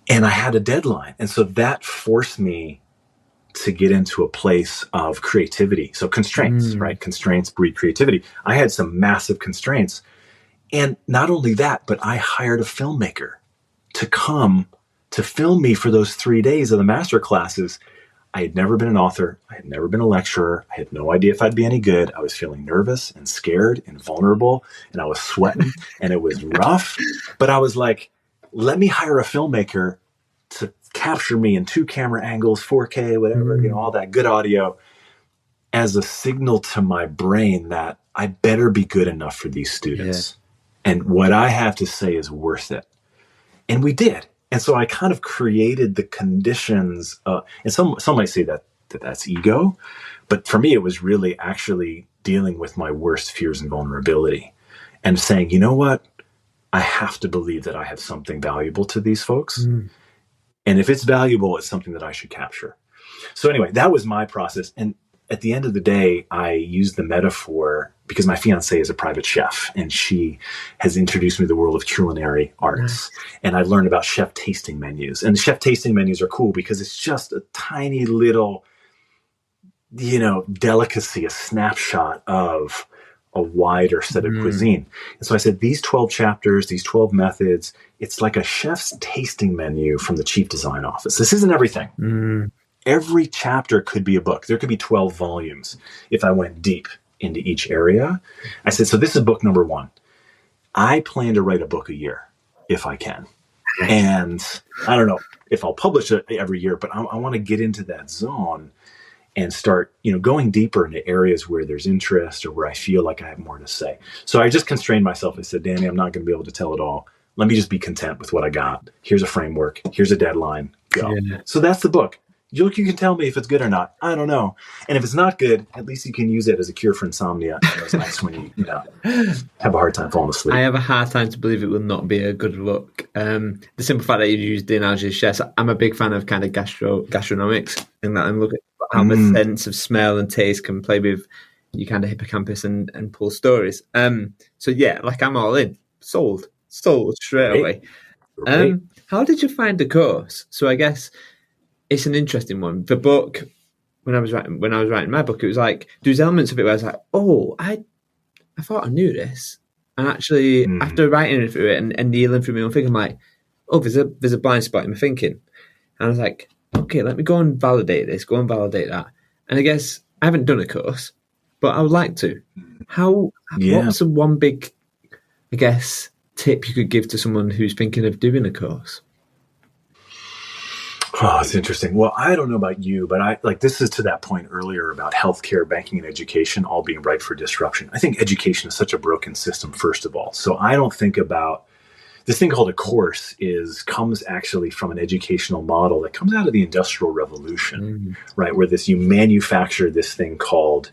And I had a deadline. And so that forced me to get into a place of creativity. So constraints, right? Constraints breed creativity. I had some massive constraints. And not only that, but I hired a filmmaker to come to film me for those 3 days of the master classes. I had never been an author. I had never been a lecturer. I had no idea if I'd be any good. I was feeling nervous and scared and vulnerable, and I was sweating, and it was rough. But I was like, let me hire a filmmaker to capture me in 2 camera angles, 4K, whatever, all that good audio, as a signal to my brain that I better be good enough for these students. Yeah. And what I have to say is worth it. And we did. And so I kind of created the conditions. And some might say that's ego. But for me, it was really actually dealing with my worst fears and vulnerability and saying, you know what? I have to believe that I have something valuable to these folks. And if it's valuable, it's something that I should capture. So anyway, that was my process. And at the end of the day, I used the metaphor because my fiance is a private chef, and she has introduced me to the world of culinary arts. Nice. And I've learned about chef tasting menus. And chef tasting menus are cool because it's just a tiny little, delicacy, a snapshot of a wider set of cuisine. And so I said, these 12 chapters, these 12 methods, it's like a chef's tasting menu from the chief design office. This isn't everything. Every chapter could be a book. There could be 12 volumes if I went deep into each area. I said, so this is book number 1. I plan to write a book a year if I can. And I don't know if I'll publish it every year, but I want to get into that zone and start, going deeper into areas where there's interest or where I feel like I have more to say. So I just constrained myself. I said, Danny, I'm not going to be able to tell it all. Let me just be content with what I got. Here's a framework. Here's a deadline. Go. Yeah. So that's the book. You can tell me if it's good or not. I don't know. And if it's not good, at least you can use it as a cure for insomnia in those nights when you have a hard time falling asleep. I have a hard time to believe it will not be a good look. The simple fact that you used the analogy of chefs, I'm a big fan of kind of gastronomics, and that I'm looking at how the sense of smell and taste can play with you kind of hippocampus and pull stories. So yeah, like I'm all in. Sold straight away. Right. How did you find the course? So I guess it's an interesting one. The book, when I was writing my book, it was like there's elements of it where I was like, oh, I thought I knew this, and actually after writing through it and kneeling through my own thinking, I'm like, oh, there's a blind spot in my thinking, and I was like, okay, let me go and validate this, go and validate that. And I guess I haven't done a course, but I would like to. What's the one big, I guess, tip you could give to someone who's thinking of doing a course? Oh, it's interesting. Well, I don't know about you, but this is to that point earlier about healthcare, banking, and education all being ripe for disruption. I think education is such a broken system, first of all. So I don't think about this thing called a course comes actually from an educational model that comes out of the Industrial Revolution, right? Where you manufacture this thing called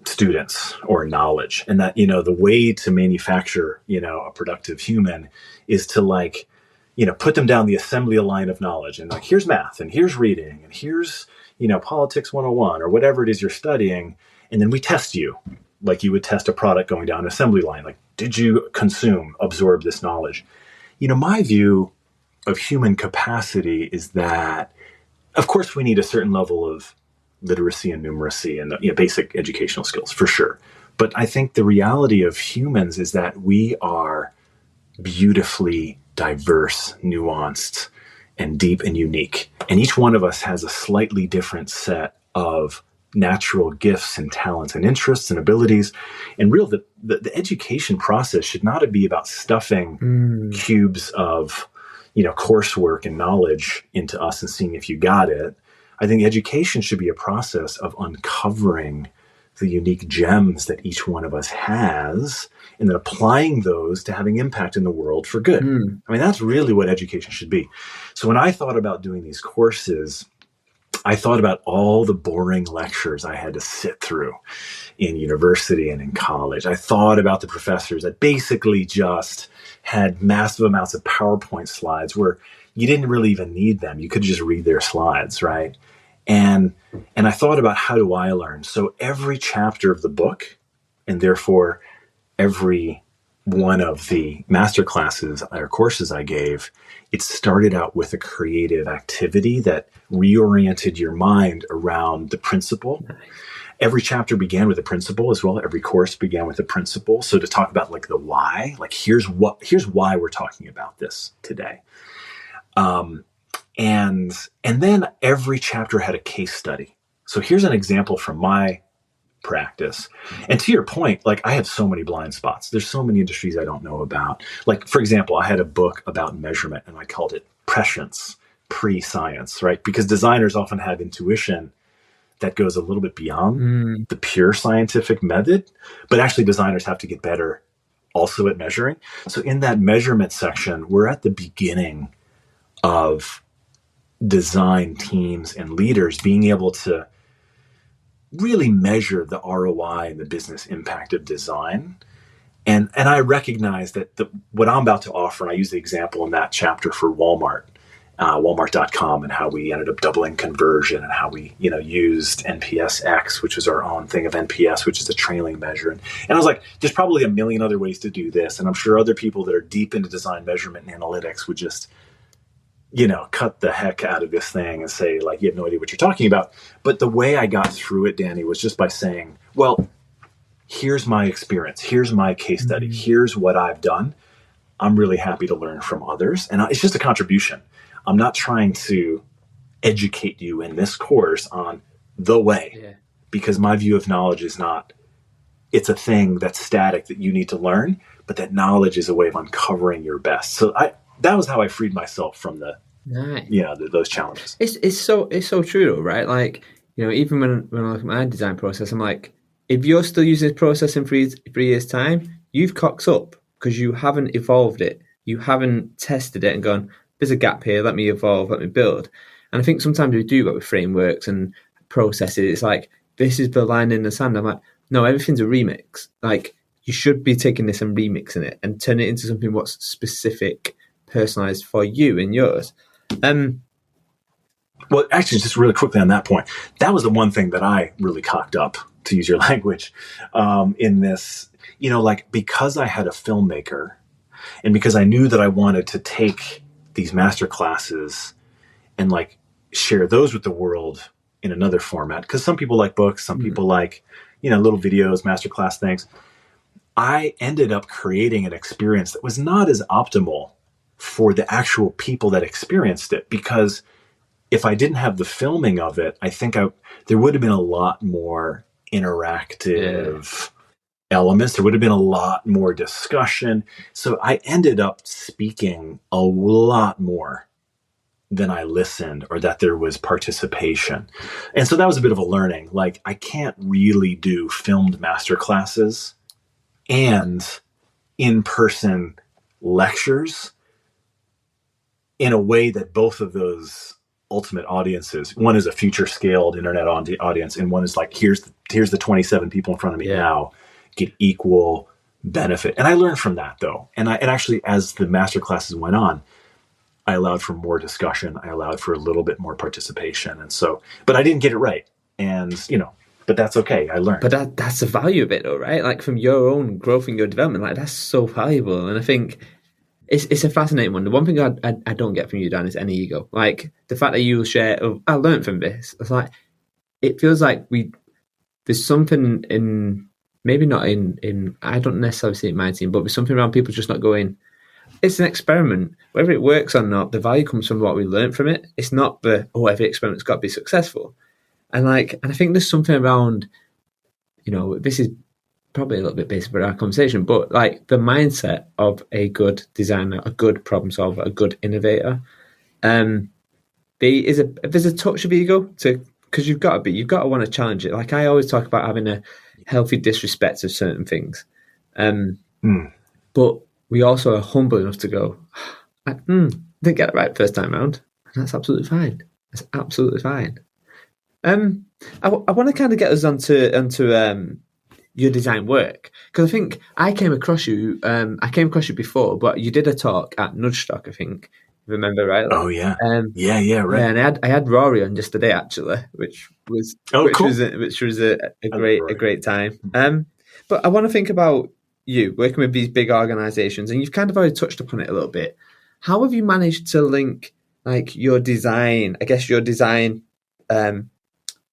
students or knowledge. And that, the way to manufacture, a productive human is to put them down the assembly line of knowledge. And here's math, and here's reading, and here's, politics 101 or whatever it is you're studying. And then we test you like you would test a product going down an assembly line. Like, did you absorb this knowledge? My view of human capacity is that, of course, we need a certain level of literacy and numeracy and basic educational skills for sure. But I think the reality of humans is that we are beautifully diverse, nuanced, and deep and unique. And each one of us has a slightly different set of natural gifts and talents and interests and abilities. And the education process should not be about stuffing cubes of coursework and knowledge into us and seeing if you got it. I think education should be a process of uncovering the unique gems that each one of us has and then applying those to having impact in the world for good. I mean, that's really what education should be. So when I thought about doing these courses, I thought about all the boring lectures I had to sit through in university and in college. I thought about the professors that basically just had massive amounts of PowerPoint slides where you didn't really even need them. You could just read their slides, right? And I thought about, how do I learn? So every chapter of the book, and therefore every one of the master classes or courses I gave, it started out with a creative activity that reoriented your mind around the principle. Nice. Every chapter began with a principle as well. Every course began with a principle. So to talk about the why, here's why we're talking about this today. And then every chapter had a case study. So here's an example from my practice. And to your point, I have so many blind spots. There's so many industries I don't know about. For example, I had a book about measurement and I called it Prescience, Pre-Science, right? Because designers often have intuition that goes a little bit beyond the pure scientific method, but actually designers have to get better also at measuring. So in that measurement section, we're at the beginning of design teams and leaders being able to really measure the ROI and the business impact of design. And I recognize that what I'm about to offer, and I use the example in that chapter for Walmart, Walmart.com, and how we ended up doubling conversion and how we, used NPS-X, which is our own thing of NPS, which is a trailing measure. And I was like, there's probably a million other ways to do this. And I'm sure other people that are deep into design measurement and analytics would just, cut the heck out of this thing and say, you have no idea what you're talking about. But the way I got through it, Danny, was just by saying, well, here's my experience. Here's my case study. Here's what I've done. I'm really happy to learn from others. And it's just a contribution. I'm not trying to educate you in this course on the way, because my view of knowledge is not, it's a thing that's static that you need to learn, but that knowledge is a way of uncovering your best. So that was how I freed myself from those challenges. It's so true though, right? Even when I look at my design process, I'm like, if you're still using this process in 3 years' time, you've cocked up because you haven't evolved it. You haven't tested it and gone, there's a gap here, let me evolve, let me build. And I think sometimes we do that with frameworks and processes. It's like, this is the line in the sand. I'm like, no, everything's a remix. You should be taking this and remixing it and turn it into something what's specific, personalized for you and yours. Well, actually, just really quickly on that point, that was the one thing that I really cocked up, to use your language, in this, because I had a filmmaker and because I knew that I wanted to take these master classes and share those with the world in another format. Because some people like books, some people like, little videos, masterclass things. I ended up creating an experience that was not as optimal for the actual people that experienced it, because if I didn't have the filming of it, I think there would have been a lot more interactive elements. There would have been a lot more discussion. So I ended up speaking a lot more than I listened, or that there was participation. And so that was a bit of a learning. I can't really do filmed masterclasses and in-person lectures in a way that both of those ultimate audiences, one is a future scaled internet audience, and one is like, here's the 27 people in front of me now, get equal benefit. And I learned from that though. And actually, as the master classes went on, I allowed for more discussion. I allowed for a little bit more participation. And so, but I didn't get it right. And, but that's okay. I learned. But that's the value of it though, right? Like from your own growth and your development, like that's so valuable. And I think it's a fascinating one. The one thing I don't get from you, Dan, is any ego. Like the fact that you share, I learned from this. It's like, it feels like there's something in, maybe not in, I don't necessarily see it in my team, but there's something around people just not going, it's an experiment. Whether it works or not, the value comes from what we learn from it. It's not every experiment's got to be successful. And I think there's something around, this is probably a little bit basic for our conversation, but like the mindset of a good designer, a good problem solver, a good innovator, there's a touch of ego because you've got to want to challenge it. Like I always talk about having a healthy disrespect of certain things, but we also are humble enough to go, didn't get it right first time around. And that's absolutely fine. That's absolutely fine. I want to kind of get us onto your design work, because I think I came across you before, but you did a talk at Nudgestock, I think. Remember, right? Like, oh yeah, right. Yeah, and I had Rory on just today actually, which was cool. which was a great time. But I want to think about you working with these big organizations, and you've kind of already touched upon it a little bit. How have you managed to link like your design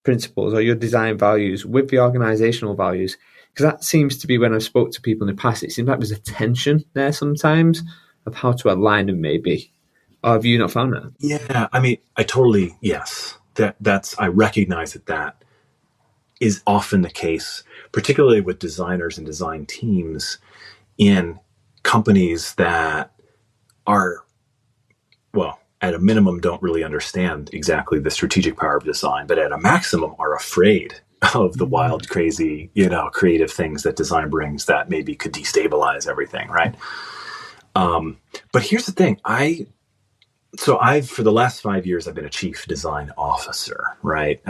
principles or your design values with the organizational values? Because that seems to be, when I've spoke to people in the past, it seems like there's a tension there sometimes of how to align them maybe. Or have you not found that? Yeah, I mean, yes. I recognize that is often the case, particularly with designers and design teams in companies that are, well, at a minimum, don't really understand exactly the strategic power of design, but at a maximum are afraid of the wild, crazy, creative things that design brings that maybe could destabilize everything, right? But here's the thing. For the last 5 years, I've been a chief design officer, right?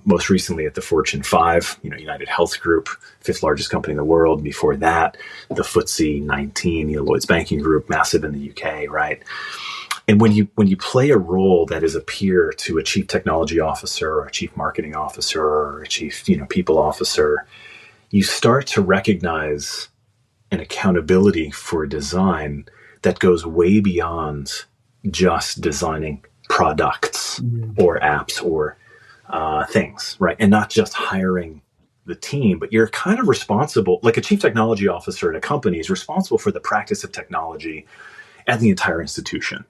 Most recently at the Fortune 5, United Health Group, fifth largest company in the world. Before that, the FTSE 19, Lloyd's Banking Group, massive in the UK, right? And when you play a role that is a peer to a chief technology officer or a chief marketing officer or a chief, people officer, you start to recognize an accountability for design that goes way beyond just designing products or apps or things, right? And not just hiring the team, but you're kind of responsible, like a chief technology officer at a company is responsible for the practice of technology at the entire institution.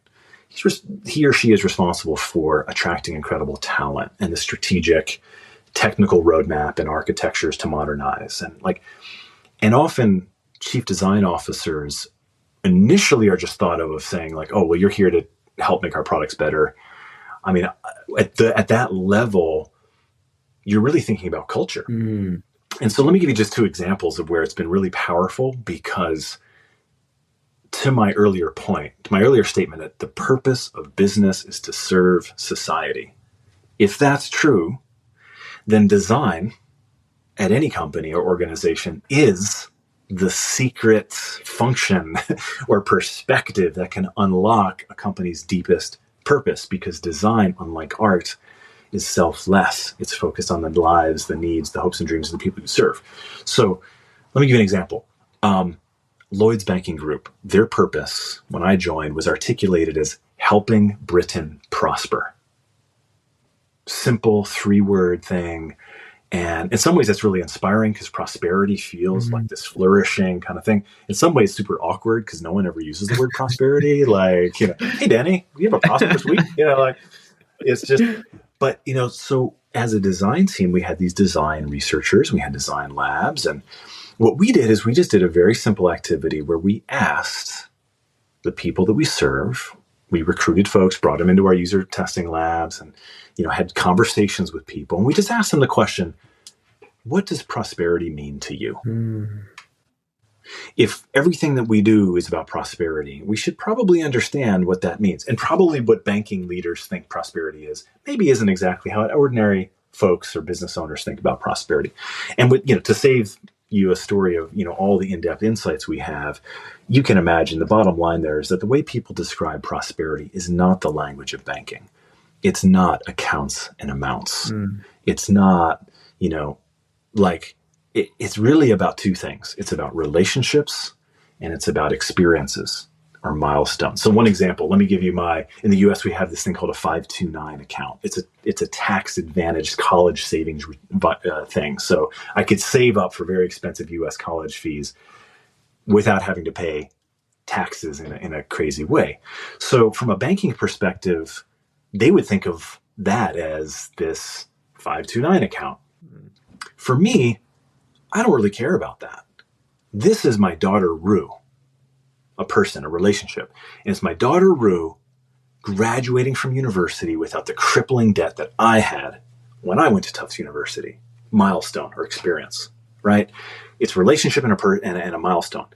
He or she is responsible for attracting incredible talent and the strategic technical roadmap and architectures to modernize. And often chief design officers initially are just thought of saying like, oh, well, you're here to help make our products better. I mean, at that level, you're really thinking about culture. And so let me give you just two examples of where it's been really powerful, because to my earlier statement that the purpose of business is to serve society. If that's true, then design at any company or organization is the secret function or perspective that can unlock a company's deepest purpose, because design, unlike art, is selfless. It's focused on the lives, the needs, the hopes and dreams of the people you serve. So let me give you an example. Lloyd's Banking Group, their purpose when I joined was articulated as helping Britain prosper. Simple 3-word thing. And in some ways that's really inspiring because prosperity feels like this flourishing kind of thing. In some ways super awkward because no one ever uses the word prosperity. Like, hey, Danny, do you have a prosperous week? It's just, but, so as a design team, we had these design researchers, we had design labs. And what we did is we just did a very simple activity where we asked the people that we serve, we recruited folks, brought them into our user testing labs and, had conversations with people. And we just asked them the question, what does prosperity mean to you? If everything that we do is about prosperity, we should probably understand what that means. And probably what banking leaders think prosperity is maybe isn't exactly how ordinary folks or business owners think about prosperity. And to save you a story of all the in-depth insights we have, you can imagine the bottom line there is that the way people describe prosperity is not the language of banking. It's not accounts and amounts. It's not, it's really about two things. It's about relationships and it's about experiences or milestones. So one example, let me give you in the US, we have this thing called a 529 account. It's a tax advantaged college savings thing. So I could save up for very expensive US college fees without having to pay taxes in a crazy way. So from a banking perspective, they would think of that as this 529 account. For me, I don't really care about that. This is my daughter, Rue, a person, a relationship. And it's my daughter, Rue, graduating from university without the crippling debt that I had when I went to Tufts University. Milestone or experience, right? It's relationship and a milestone.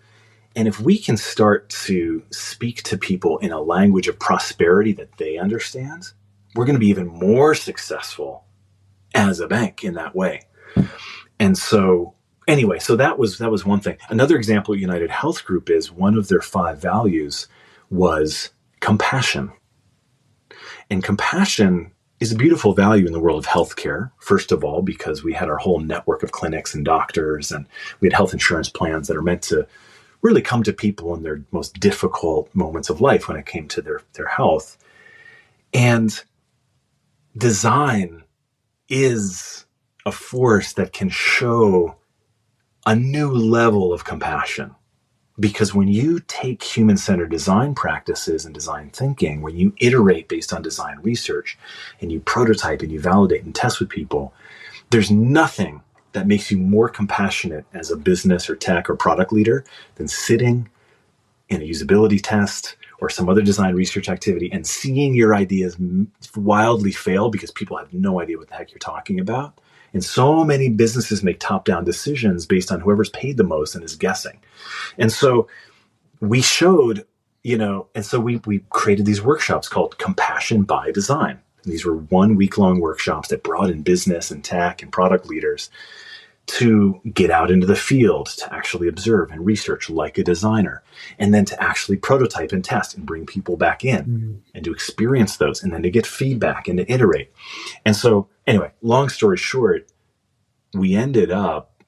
And if we can start to speak to people in a language of prosperity that they understand, we're going to be even more successful as a bank in that way. And so anyway, so that was one thing. Another example at United Health Group is one of their 5 values was compassion. And compassion is a beautiful value in the world of healthcare, first of all, because we had our whole network of clinics and doctors, and we had health insurance plans that are meant to really come to people in their most difficult moments of life when it came to their health. And design is a force that can show a new level of compassion. Because when you take human-centered design practices and design thinking, when you iterate based on design research and you prototype and you validate and test with people, there's nothing that makes you more compassionate as a business or tech or product leader than sitting in a usability test or some other design research activity and seeing your ideas wildly fail because people have no idea what the heck you're talking about. And so many businesses make top-down decisions based on whoever's paid the most and is guessing. And so we showed, and so we created these workshops called Compassion by Design. And these were 1 week-long workshops that brought in business and tech and product leaders to get out into the field, to actually observe and research like a designer, and then to actually prototype and test and bring people back in and to experience those, and then to get feedback and to iterate. And so anyway, long story short, we ended up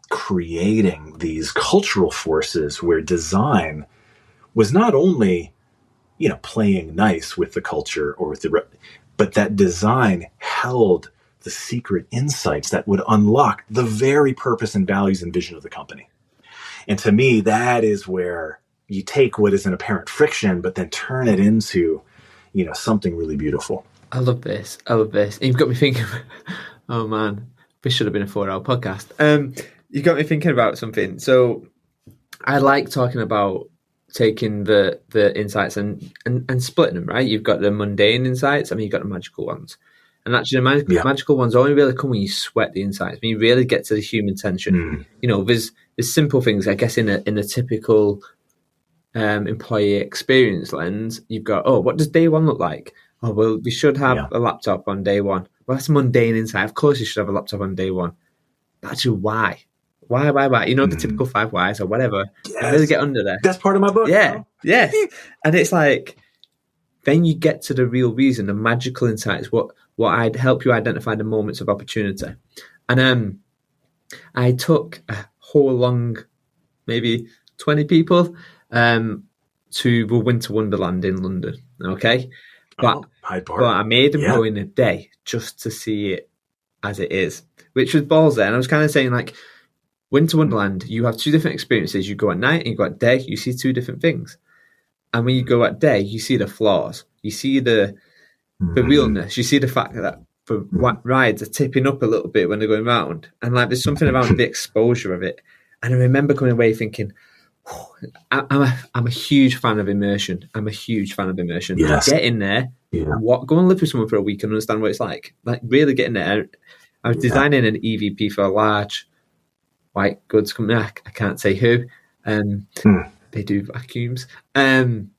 creating these cultural forces where design was not only, playing nice with the culture or with but that design held the secret insights that would unlock the very purpose and values and vision of the company. And to me, that is where you take what is an apparent friction, but then turn it into, something really beautiful. I love this. You've got me thinking, oh man, this should have been a 4-hour podcast. You got me thinking about something. So I like talking about taking the insights and splitting them, right? You've got the mundane insights, you've got the magical ones. And actually, the magical ones only really come when you sweat the insights, when you really get to the human tension. There's simple things, I guess, in a typical employee experience lens. You've got, what does day one look like? Oh, well, we should have a laptop on day one. Well, that's mundane insight. Of course you should have a laptop on day one. But actually, why? Why? The typical 5 whys or whatever. Yes. I really get under there. That's part of my book. Yeah, yes. And it's like, then you get to the real reason, the magical insights, what I'd help you identify the moments of opportunity. And I took a whole long, maybe 20 people to the Winter Wonderland in London, okay? But I made them go in a day just to see it as it is, which was balls there. And I was kind of saying, like, Winter Wonderland, you have 2 different experiences. You go at night and you go at day, you see 2 different things. And when you go at day, you see the flaws. You see the realness. You see the fact that the rides are tipping up a little bit when they're going round. And like, there's something around the exposure of it. And I remember coming away thinking, I'm a huge fan of immersion. Yes. Get in there. Yeah. Go and live with someone for a week and understand what it's like. Like, really get in there. I was designing an EVP for a large white goods company. I can't say who. They do vacuums. And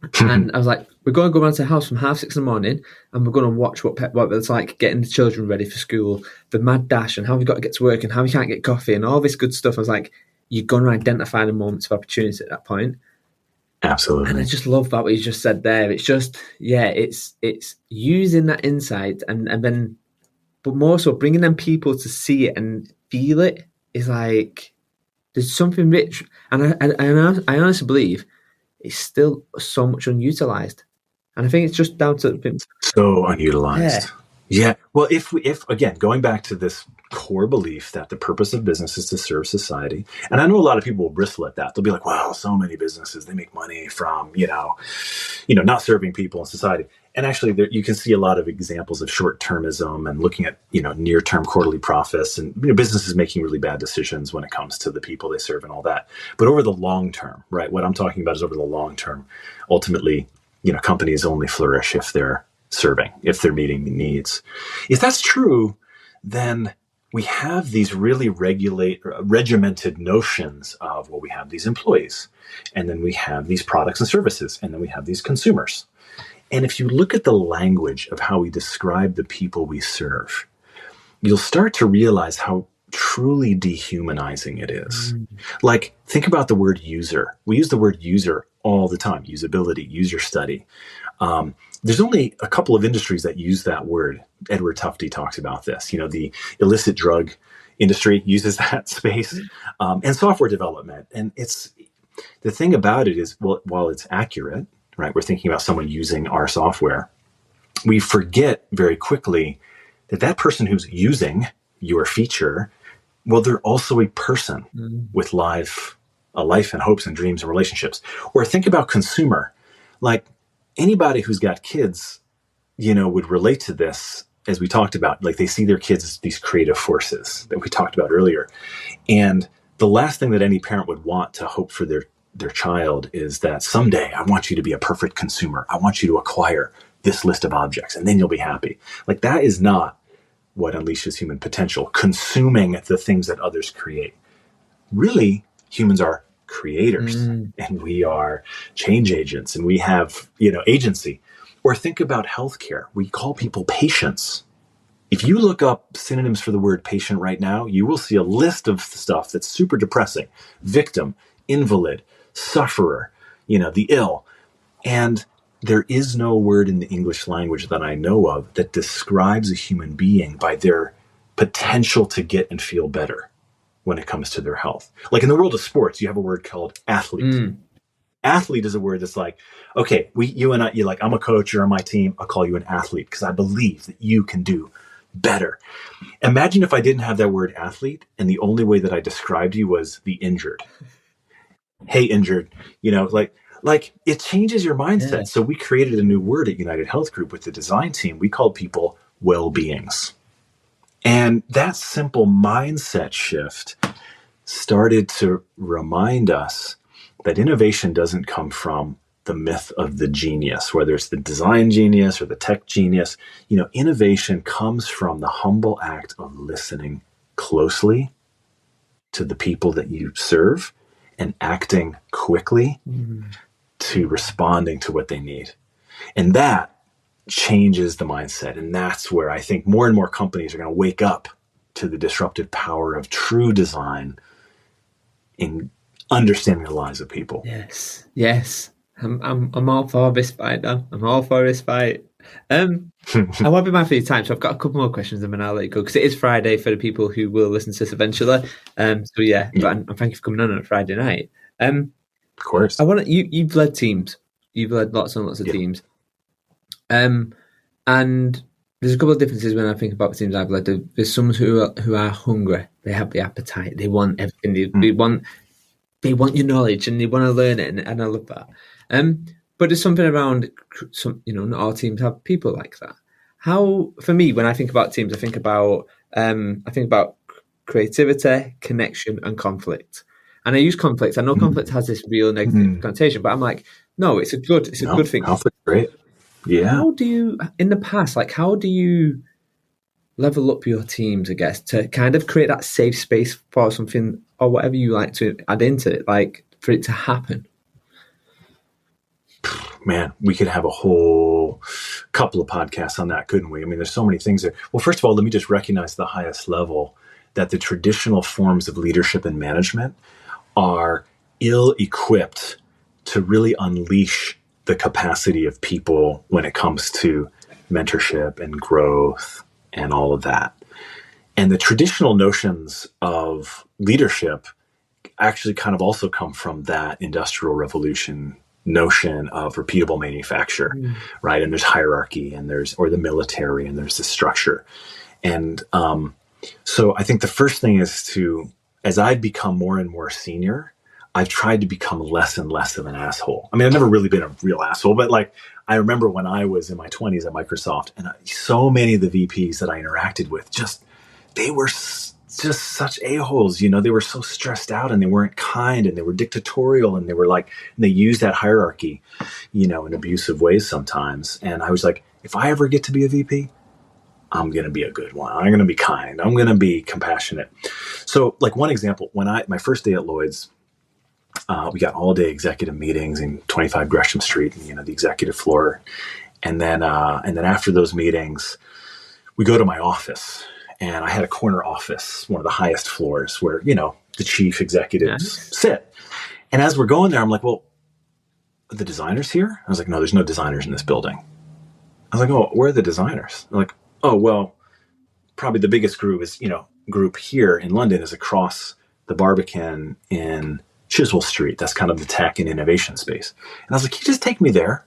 I was like, we're going to go around to the house from 6:30 in the morning, and we're going to watch what it's like getting the children ready for school, the mad dash, and how we got to get to work, and how we can't get coffee, and all this good stuff. I was like, you're going to identify the moments of opportunity at that point. Absolutely. And I just love that what you just said there. It's just, it's using that insight and then, but more so bringing them people to see it and feel it is like, there's something rich. And I honestly believe it's still so much unutilized. And I think it's just down to so unutilized. Yeah. Well, if again, going back to this core belief that the purpose of business is to serve society, and I know a lot of people will bristle at that. They'll be like, "Wow, so many businesses, they make money from not serving people in society." And actually, you can see a lot of examples of short-termism and looking at near-term quarterly profits, and businesses making really bad decisions when it comes to the people they serve and all that. But over the long term, right? What I'm talking about is over the long term. Ultimately, companies only flourish if they're serving, if they're meeting the needs. If that's true, then we have these really regimented notions of, well, we have these employees, and then we have these products and services, and then we have these consumers. And if you look at the language of how we describe the people we serve, you'll start to realize how truly dehumanizing it is. Like, think about the word user. We use the word user all the time. Usability, user study. There's only a couple of industries that use that word. Edward Tufte talks about this. The illicit drug industry uses that space, and software development. And the thing about it is, well, while it's accurate, right? We're thinking about someone using our software. We forget very quickly that person who's using your feature, well, they're also a person with a life and hopes and dreams and relationships. Or think about consumer. Like, anybody who's got kids, would relate to this, as we talked about. Like, they see their kids as these creative forces that we talked about earlier. And the last thing that any parent would want to hope for their child is that someday, I want you to be a perfect consumer. I want you to acquire this list of objects, and then you'll be happy. Like, that is not what unleashes human potential, consuming the things that others create. Really, humans are creators, and we are change agents, and we have, agency. Or think about healthcare. We call people patients. If you look up synonyms for the word patient right now, you will see a list of stuff that's super depressing. Victim, invalid, sufferer, the ill. And there is no word in the English language that I know of that describes a human being by their potential to get and feel better when it comes to their health. Like, in the world of sports, you have a word called athlete. Athlete is a word that's like, okay, you and I, you're like, I'm a coach, you're on my team, I'll call you an athlete because I believe that you can do better. Imagine if I didn't have that word athlete, and the only way that I described you was the injured. Hey, injured, like it changes your mindset. Yeah. So we created a new word at United Health Group with the design team. We called people well-beings. And that simple mindset shift started to remind us that innovation doesn't come from the myth of the genius, whether it's the design genius or the tech genius. Innovation comes from the humble act of listening closely to the people that you serve and acting quickly to responding to what they need. And that changes the mindset. And that's where I think more and more companies are going to wake up to the disruptive power of true design in understanding the lives of people. Yes. I'm all for this fight, Dan. I'm all for this fight. I won't be mindful of your time, so I've got a couple more questions and then I'll let you go, because it is Friday for the people who will listen to this eventually. And thank you for coming on a Friday night. Of course. You've led teams. You've led lots and lots of teams. And there's a couple of differences when I think about the teams I've led. There's some who are hungry. They have the appetite. They want everything. They want your knowledge and they want to learn it, and I love that. But there's something around not all teams have people like that. How, for me, when I think about teams, I think about creativity, connection, and conflict. And I use conflict. I know conflict has this real negative connotation, but I'm like, no, it's a good thing. Conflict's great. Yeah. How do you, in the past, how do you level up your teams, I guess, to kind of create that safe space for something or whatever you like to add into it, like for it to happen? Man, we could have a whole couple of podcasts on that, couldn't we? I mean, there's so many things there. Well, first of all, let me just recognize the highest level that the traditional forms of leadership and management are ill-equipped to really unleash the capacity of people when it comes to mentorship and growth and all of that. And the traditional notions of leadership actually kind of also come from that industrial revolution notion of repeatable manufacture, right? And there's hierarchy and or the military, and there's the structure. And so I think the first thing is as I've become more and more senior, I've tried to become less and less of an asshole. I mean, I've never really been a real asshole, but like, I remember when I was in my 20s at Microsoft, and so many of the VPs that I interacted with, they were just such a-holes, they were so stressed out, and they weren't kind, and they were dictatorial, and they used that hierarchy, in abusive ways sometimes. And I was like, if I ever get to be a VP, I'm going to be a good one. I'm going to be kind. I'm going to be compassionate. So like one example, my first day at Lloyd's, we got all day executive meetings in 25 Gresham Street, and, the executive floor. And then after those meetings, we go to my office, and I had a corner office, one of the highest floors where, the chief executives sit. And as we're going there, I'm like, well, are the designers here? I was like, no, there's no designers in this building. I was like, oh, where are the designers? They're like, oh, well, probably the biggest group here in London is across the Barbican in Chiswell Street. That's kind of the tech and innovation space. And I was like, can you just take me there?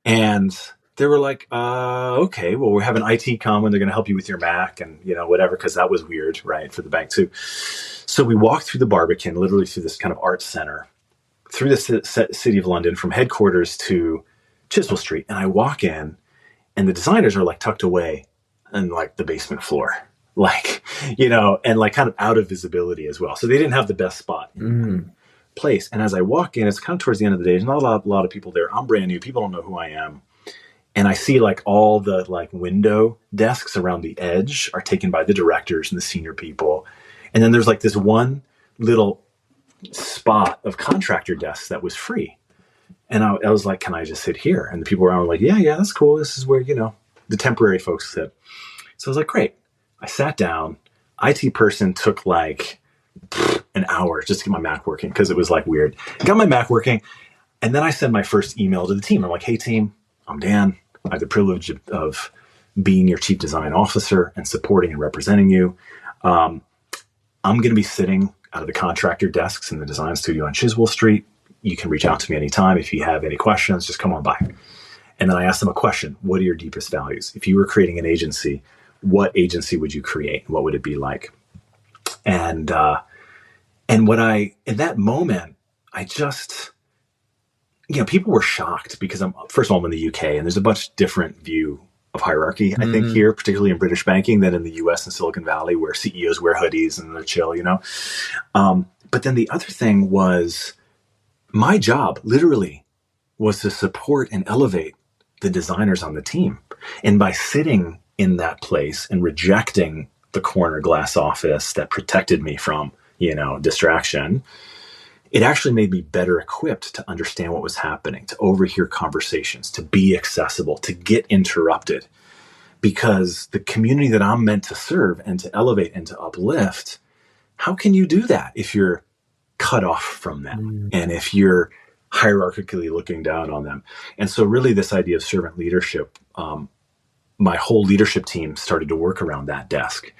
And they were like, okay, well, we have an IT come and they're going to help you with your Mac and, whatever, because that was weird, right, for the bank too. So we walked through the Barbican, literally through this kind of arts center, through the city of London, from headquarters to Chiswell Street. And I walk in, and the designers are like tucked away in like the basement floor, like, and like kind of out of visibility as well. So they didn't have the best spot in that place. And as I walk in, it's kind of towards the end of the day. There's not a lot of people there. I'm brand new. People don't know who I am. And I see like all the like window desks around the edge are taken by the directors and the senior people. And then there's like this one little spot of contractor desks that was free. And I was like, can I just sit here? And the people around were like, yeah, that's cool. This is where, the temporary folks sit. So I was like, great. I sat down. IT person took like an hour just to get my Mac working because it was like weird. Got my Mac working. And then I sent my first email to the team. I'm like, hey, team, I'm Dan. I have the privilege of being your chief design officer and supporting and representing you. I'm going to be sitting out of the contractor desks in the design studio on Chiswell Street. You can reach out to me anytime. If you have any questions, just come on by. And then I asked them a question. What are your deepest values? If you were creating an agency, what agency would you create? What would it be like? And in that moment, I just, people were shocked because first of all, I'm in the UK, and there's a much different view of hierarchy, I think, here, particularly in British banking, than in the US and Silicon Valley, where CEOs wear hoodies and they're chill, But then the other thing was, my job literally was to support and elevate the designers on the team. And by sitting in that place and rejecting the corner glass office that protected me from, distraction, it actually made me better equipped to understand what was happening, to overhear conversations, to be accessible, to get interrupted. Because the community that I'm meant to serve and to elevate and to uplift, how can you do that if you're cut off from them and if you're hierarchically looking down on them? And so really this idea of servant leadership, my whole leadership team started to work around that desk.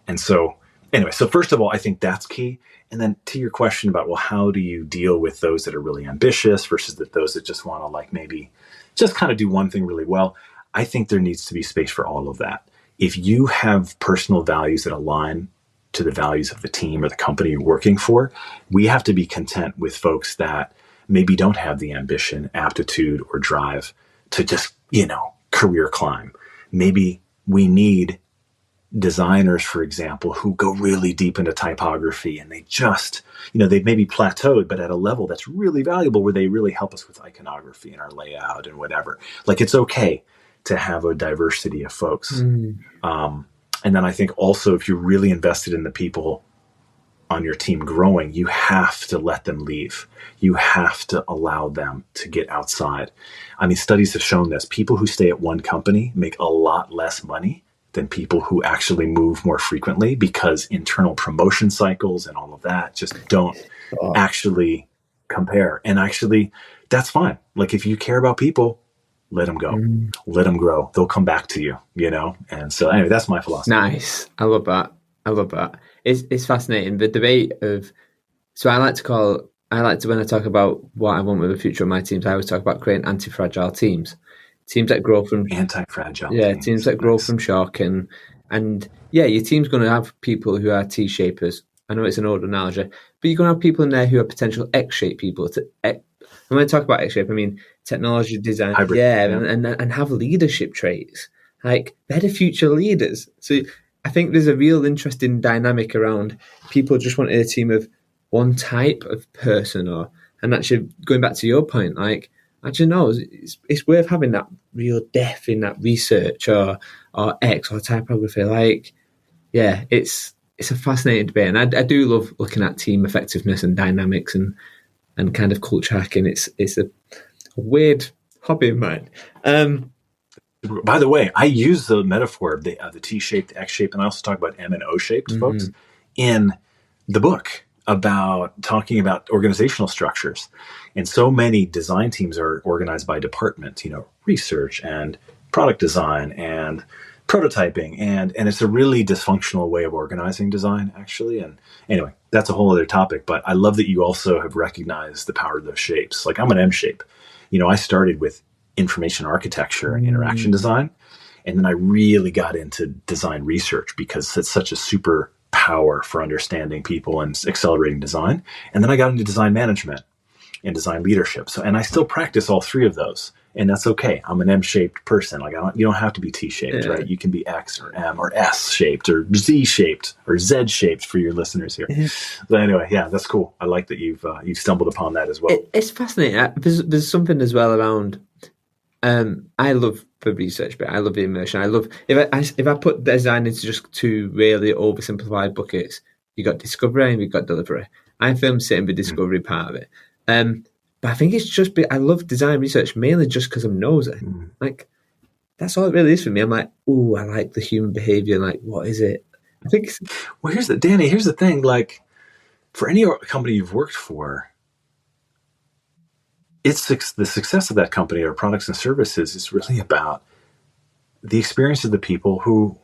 And so anyway, so first of all, I think that's key. And then to your question about, well, how do you deal with those that are really ambitious versus those that just want to like maybe just kind of do one thing really well? I think there needs to be space for all of that. If you have personal values that align to the values of the team or the company you're working for, we have to be content with folks that maybe don't have the ambition, aptitude, or drive to just, career climb. Maybe we need designers, for example, who go really deep into typography and they just, they've maybe plateaued, but at a level that's really valuable where they really help us with iconography and our layout and whatever. Like, it's okay to have a diversity of folks. And then I think also if you're really invested in the people on your team growing, you have to let them leave. You have to allow them to get outside. I mean, studies have shown this. People who stay at one company make a lot less money than people who actually move more frequently, because internal promotion cycles and all of that just don't actually compare. And actually, that's fine. Like, if you care about people, let them go. Let them grow. They'll come back to you, you know? And so anyway, that's my philosophy. Nice. I love that. It's fascinating. The debate of, so I like to, when I talk about what I want with the future of my teams, I always talk about creating anti-fragile teams. Teams that grow from anti-fragile. Yeah, teams that grow from shock. And yeah, your team's going to have people who are T-shapers. I know it's an old analogy, but you're going to have people in there who are potential X-shape people. And when I talk about X-shape, I mean technology design. Hybrid, and have leadership traits. Like, they're the future leaders. So I think there's a real interesting dynamic around people just wanting a team of one type of person, and actually going back to your point, like, actually no, it's worth having that real depth in that research or X or typography. Like, yeah, it's a fascinating debate, and I do love looking at team effectiveness and dynamics and kind of culture hacking. It's a weird hobby of mine. By the way, I use the metaphor of the T-shaped, X-shaped, and I also talk about M and O-shaped folks in the book, about talking about organizational structures. And so many design teams are organized by department, you know, research and product design and prototyping. And it's a really dysfunctional way of organizing design, actually. And anyway, that's a whole other topic. But I love that you also have recognized the power of those shapes. Like, I'm an M shape. You know, I started with information architecture and interaction design. And then I really got into design research because it's such a super power for understanding people and accelerating design. And then I got into design management and design leadership. So, and I still practice all three of those, and that's okay. I'm an M-shaped person. Like, you don't have to be T-shaped, right? You can be X or M or S-shaped or Z-shaped or Z-shaped for your listeners here. But anyway, yeah, that's cool. I like that you've stumbled upon that as well. It's fascinating. There's something as well around. I love the research bit. I love the immersion. I love if I put design into just two really oversimplified buckets. You got discovery and you got delivery. I film sitting the discovery part of it. But I think it's just I love design research mainly just because I'm nosy. Like, that's all it really is for me. I'm like, ooh, I like the human behavior. Like, what is it? I think. Well, here's the thing. Like, for any company you've worked for, it's the success of that company or products and services is really about the experience of the people who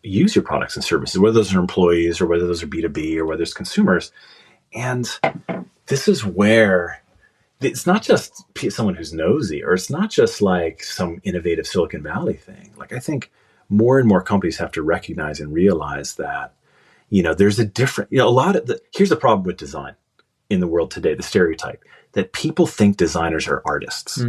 use your products and services, whether those are employees or whether those are B2B or whether it's consumers. And this is where it's not just someone who's nosy, or it's not just like some innovative Silicon Valley thing. Like, I think more and more companies have to recognize and realize that, you know, there's a different, you know, here's the problem with design in the world today, the stereotype that people think designers are artists.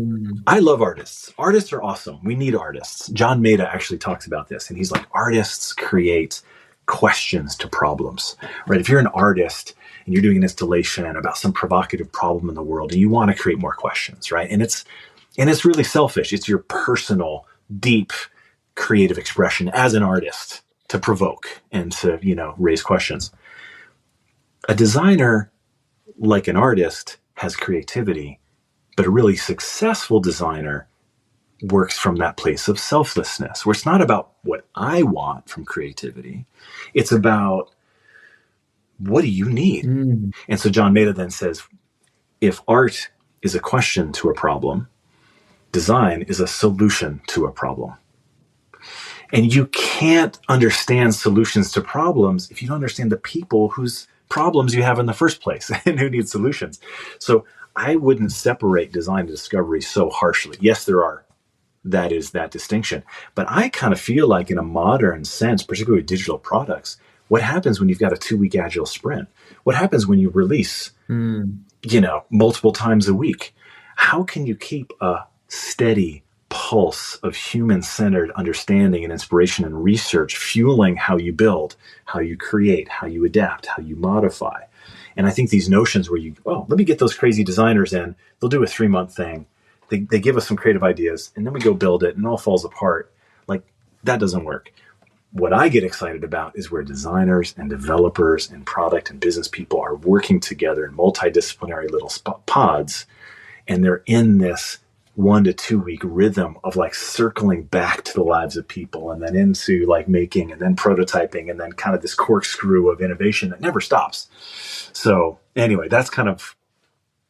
I love artists. Artists are awesome. We need artists. John Maeda actually talks about this, and he's like, artists create questions to problems, right? If you're an artist and you're doing an installation about some provocative problem in the world, and you want to create more questions, right? And it's really selfish. It's your personal, deep, creative expression as an artist to provoke and to, you know, raise questions. A designer, like an artist, has creativity, but a really successful designer works from that place of selflessness, where it's not about what I want from creativity. It's about, what do you need? And so John Maeda then says, if art is a question to a problem, design is a solution to a problem. And you can't understand solutions to problems if you don't understand the people whose problems you have in the first place and who need solutions. So I wouldn't separate design and discovery so harshly. Yes, that is that distinction. But I kind of feel like, in a modern sense, particularly with digital products, what happens when you've got a 2-week agile sprint? What happens when you release, you know, multiple times a week? How can you keep a steady pulse of human-centered understanding and inspiration and research fueling how you build, how you create, how you adapt, how you modify? And I think these notions where let me get those crazy designers in, they'll do a 3-month thing. They give us some creative ideas, and then we go build it, and it all falls apart. Like, that doesn't work. what I get excited about is where designers and developers and product and business people are working together in multidisciplinary little pods, and they're in this 1 to 2 week rhythm of like circling back to the lives of people, and then into like making and then prototyping, and then kind of this corkscrew of innovation that never stops. So anyway, that's kind of,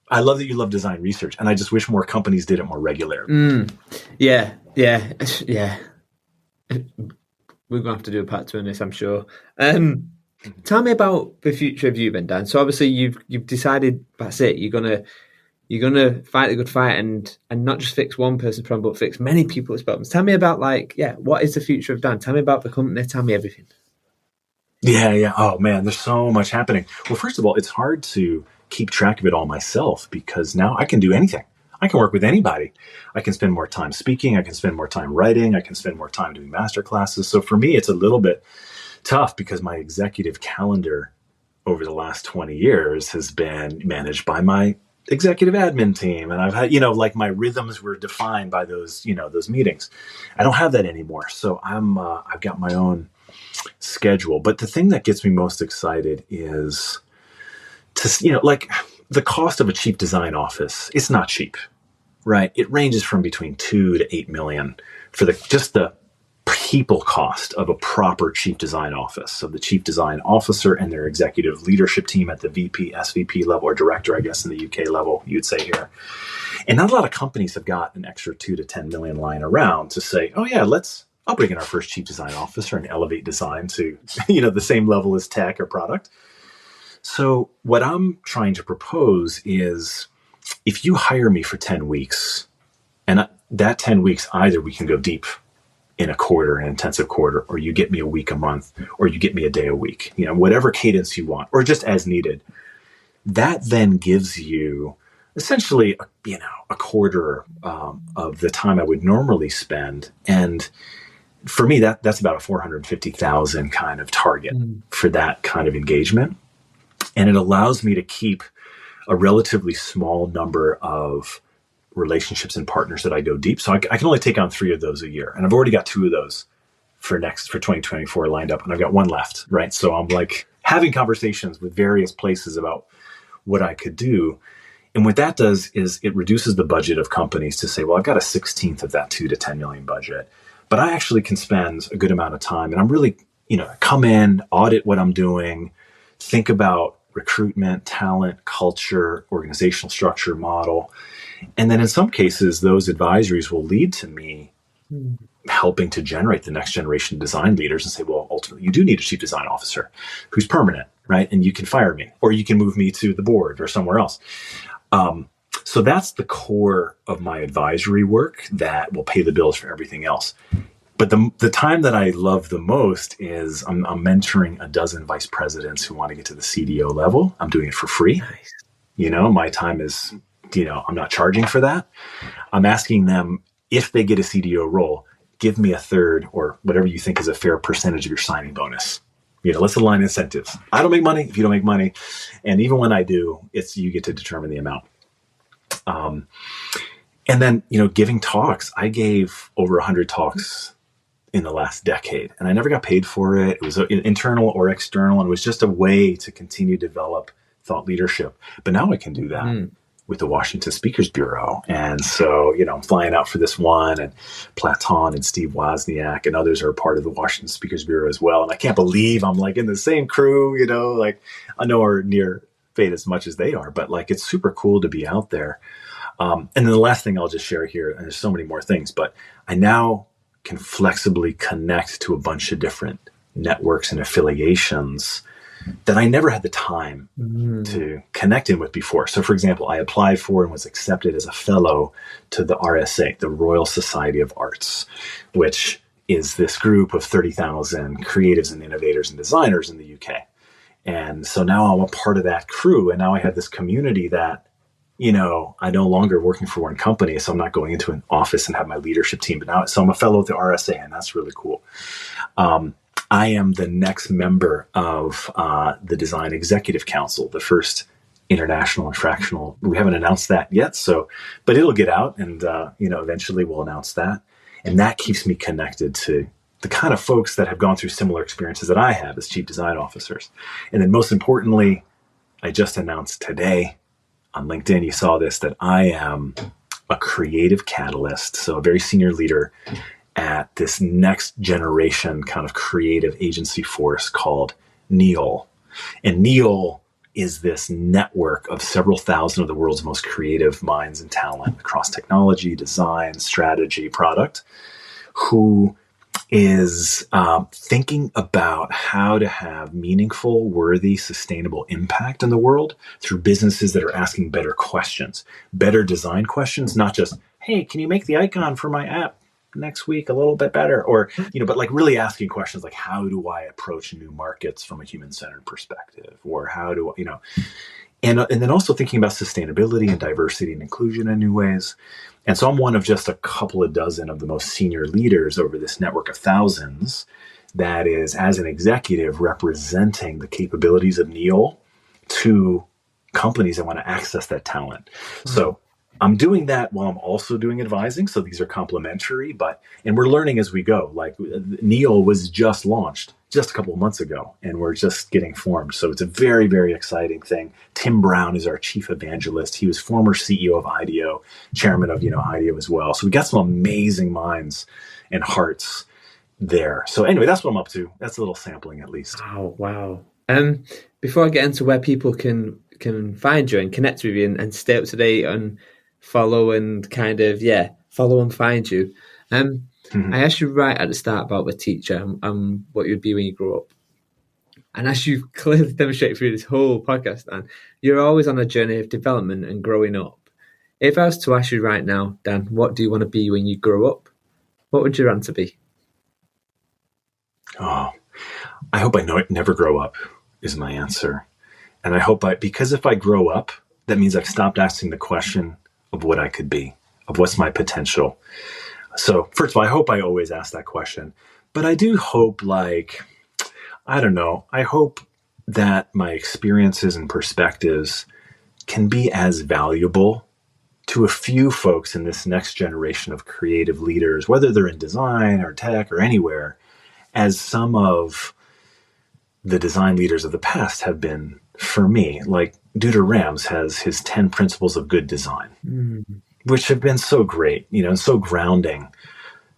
I love that you love design research, and I just wish more companies did it more regularly. Yeah. We're going to have to do a part 2 on this, I'm sure. Tell me about the future of you then, Dan. So obviously you've decided that's it. You're gonna fight the good fight and not just fix one person's problem, but fix many people's problems. Tell me about what is the future of Dan? Tell me about the company. Tell me everything. Yeah. Oh man, there's so much happening. Well, first of all, it's hard to keep track of it all myself because now I can do anything. I can work with anybody. I can spend more time speaking. I can spend more time writing. I can spend more time doing master classes. So for me, it's a little bit tough because my executive calendar over the last 20 years has been managed by my executive admin team. And I've had, like my rhythms were defined by those meetings. I don't have that anymore. So I've got my own schedule. But the thing that gets me most excited is like the cost of a chief design office. It's not cheap, right? It ranges from between 2 to 8 million for just the people cost of a proper chief design office. So the chief design officer and their executive leadership team at the VP, SVP level, or director, I guess, in the UK level, you'd say here. And not a lot of companies have got an extra 2 to 10 million lying around to say, oh yeah, I'll bring in our first chief design officer and elevate design to, the same level as tech or product. So what I'm trying to propose is if you hire me for 10 weeks, and that 10 weeks, either we can go deep in a quarter, an intensive quarter, or you get me a week a month, or you get me a day a week, whatever cadence you want, or just as needed. That then gives you essentially, a quarter of the time I would normally spend. And for me, that's about a 450,000 kind of target for that kind of engagement. And it allows me to keep a relatively small number of relationships and partners that I go deep. So I can only take on 3 of those a year. And I've already got 2 of those for 2024 lined up. And I've got 1 left, right? So I'm like having conversations with various places about what I could do. And what that does is it reduces the budget of companies to say, well, I've got a 16th of that 2 to 10 million budget, but I actually can spend a good amount of time. And I'm really, come in, audit what I'm doing, think about recruitment, talent, culture, organizational structure, model. And then in some cases, those advisories will lead to me helping to generate the next generation of design leaders and say, well, ultimately, you do need a chief design officer who's permanent, right? And you can fire me, or you can move me to the board or somewhere else. So that's the core of my advisory work that will pay the bills for everything else. But the time that I love the most is I'm mentoring a dozen vice presidents who want to get to the CDO level. I'm doing it for free. Nice. My time is, I'm not charging for that. I'm asking them, if they get a CDO role, give me a third or whatever you think is a fair percentage of your signing bonus. Let's align incentives. I don't make money if you don't make money. And even when I do, you get to determine the amount. And then, giving talks. I gave over 100 talks in the last decade, and I never got paid for it. It was internal or external, and it was just a way to continue to develop thought leadership. But now I can do that with the Washington Speakers Bureau. And so, I'm flying out for this one, and Platon and Steve Wozniak and others are part of the Washington Speakers Bureau as well. And I can't believe I'm like in the same crew, I know are near fate as much as they are, but it's super cool to be out there. And then the last thing I'll just share here, and there's so many more things, but I now can flexibly connect to a bunch of different networks and affiliations that I never had the time to connect in with before. So for example, I applied for and was accepted as a fellow to the RSA, the Royal Society of Arts, which is this group of 30,000 creatives and innovators and designers in the UK. And so now I'm a part of that crew. And now I have this community that, I no longer working for one company. So I'm not going into an office and have my leadership team, but now, so I'm a fellow at the RSA, and that's really cool. I am the next member of the Design Executive Council, the first international and fractional. We haven't announced that yet, but it'll get out, and eventually we'll announce that. And that keeps me connected to the kind of folks that have gone through similar experiences that I have as chief design officers. And then most importantly, I just announced today on LinkedIn, you saw this, that I am a creative catalyst, so a very senior leader at this next generation kind of creative agency force called NEOL. And NEOL is this network of several thousand of the world's most creative minds and talent across technology, design, strategy, product, who is thinking about how to have meaningful, worthy, sustainable impact in the world through businesses that are asking better questions, better design questions, not just, hey, can you make the icon for my app next week a little bit better? Or, but like really asking questions like, how do I approach new markets from a human-centered perspective? Or how do, and then also thinking about sustainability and diversity and inclusion in new ways. And so I'm one of just a couple of dozen of the most senior leaders over this network of thousands that is, as an executive, representing the capabilities of NEOL to companies that want to access that talent. Mm-hmm. So I'm doing that while I'm also doing advising. So these are complementary, and we're learning as we go. Like NEOL was just launched just a couple of months ago, and we're just getting formed. So it's a very, very exciting thing. Tim Brown is our chief evangelist. He was former CEO of IDEO, chairman of, IDEO as well. So we got some amazing minds and hearts there. So anyway, that's what I'm up to. That's a little sampling at least. Oh, wow. Before I get into where people can find you and connect with you and stay up to date and follow and follow and find you. I asked you right at the start about the teacher and what you'd be when you grow up. And as you've clearly demonstrated through this whole podcast, Dan, you're always on a journey of development and growing up. If I was to ask you right now, Dan, what do you want to be when you grow up? What would your answer be? Oh, I hope I never grow up is my answer. And I hope because if I grow up, that means I've stopped asking the question of what I could be, of what's my potential. So first of all, I hope I always ask that question, but I do hope I hope that my experiences and perspectives can be as valuable to a few folks in this next generation of creative leaders, whether they're in design or tech or anywhere, as some of the design leaders of the past have been for me. Like Dieter Rams has his 10 principles of good design, which have been so great, and so grounding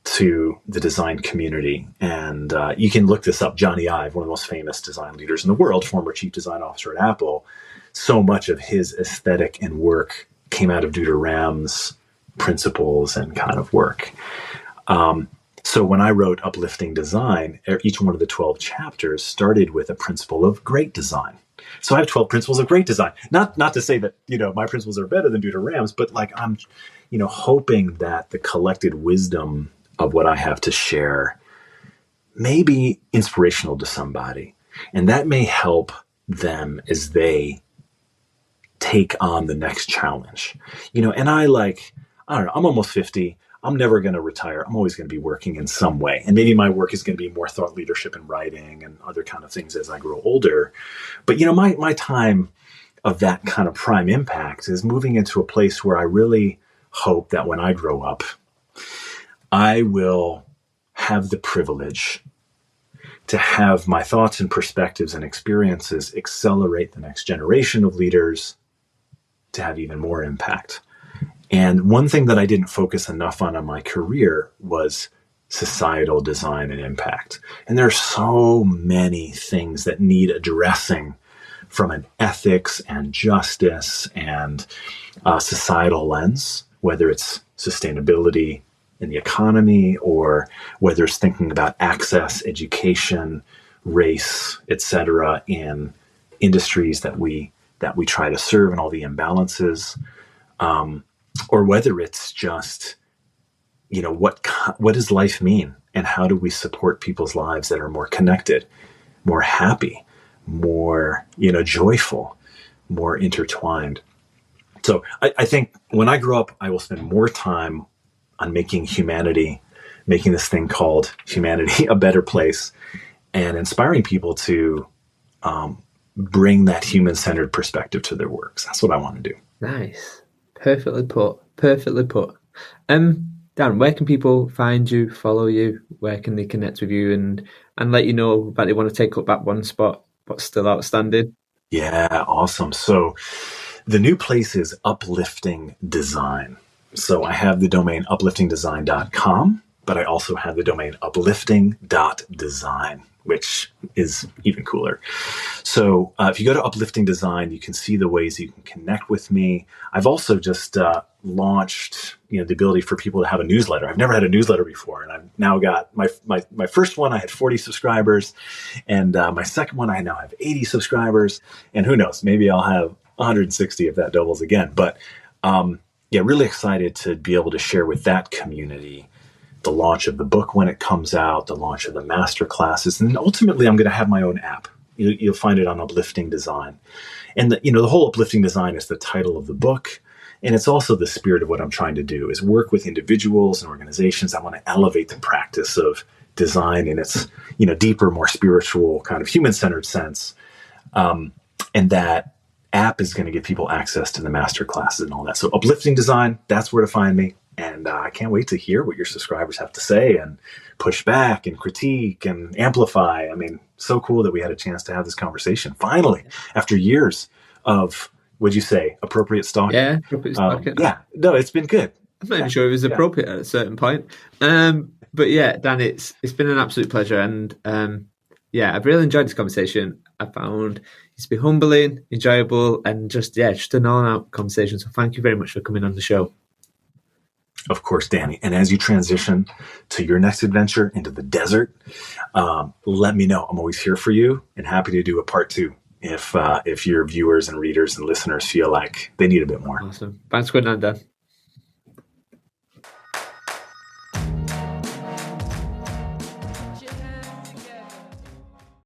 to the design community. And you can look this up. Johnny Ive, one of the most famous design leaders in the world, former chief design officer at Apple, so much of his aesthetic and work came out of Dieter Rams' principles and kind of work. So when I wrote Uplifting Design, each one of the 12 chapters started with a principle of great design. So I have 12 principles of great design. Not to say that, my principles are better than Dieter Rams, but I'm, hoping that the collected wisdom of what I have to share may be inspirational to somebody. And that may help them as they take on the next challenge. And I don't know, I'm almost 50. I'm never going to retire. I'm always going to be working in some way. And maybe my work is going to be more thought leadership and writing and other kind of things as I grow older. But, my time of that kind of prime impact is moving into a place where I really hope that when I grow up, I will have the privilege to have my thoughts and perspectives and experiences accelerate the next generation of leaders to have even more impact. And one thing that I didn't focus enough on in my career was societal design and impact. And there are so many things that need addressing from an ethics and justice and societal lens, whether it's sustainability in the economy or whether it's thinking about access, education, race, etc., in industries that we try to serve and all the imbalances. Or whether it's just, what does life mean and how do we support people's lives that are more connected, more happy, more, joyful, more intertwined. So I think when I grow up, I will spend more time on making this thing called humanity a better place and inspiring people to bring that human-centered perspective to their works. That's what I want to do. Nice. Perfectly put. Dan, where can people find you, follow you? Where can they connect with you and let you know that they want to take up that one spot, what's still outstanding? Yeah, awesome. So the new place is Uplifting Design. So I have the domain upliftingdesign.com, but I also have the domain uplifting.design, which is even cooler. So if you go to Uplifting Design, you can see the ways you can connect with me. I've also just launched, the ability for people to have a newsletter. I've never had a newsletter before, and I've now got my first one. I had 40 subscribers, and my second one I now have 80 subscribers. And who knows, maybe I'll have 160 if that doubles again. But really excited to be able to share with that community the launch of the book when it comes out, the launch of the master classes, and ultimately I'm going to have my own app. You'll find it on Uplifting Design. And the whole Uplifting Design is the title of the book. And it's also the spirit of what I'm trying to do is work with individuals and organizations. I want to elevate the practice of design in its, deeper, more spiritual kind of human-centered sense. And that app is going to give people access to the master classes and all that. So Uplifting Design, that's where to find me. And I can't wait to hear what your subscribers have to say and push back and critique and amplify. I mean, so cool that we had a chance to have this conversation finally after years of, would you say, appropriate stalking? Yeah, appropriate stalking. Yeah, no, it's been good. I'm not even sure it was appropriate at a certain point. But yeah, Dan, it's been an absolute pleasure. And I've really enjoyed this conversation. I found it to be humbling, enjoyable, and just an all-out conversation. So thank you very much for coming on the show. Of course, Danny. And as you transition to your next adventure into the desert, let me know. I'm always here for you and happy to do a part 2 if your viewers and readers and listeners feel like they need a bit more. Awesome. Thanks for going on, Dan.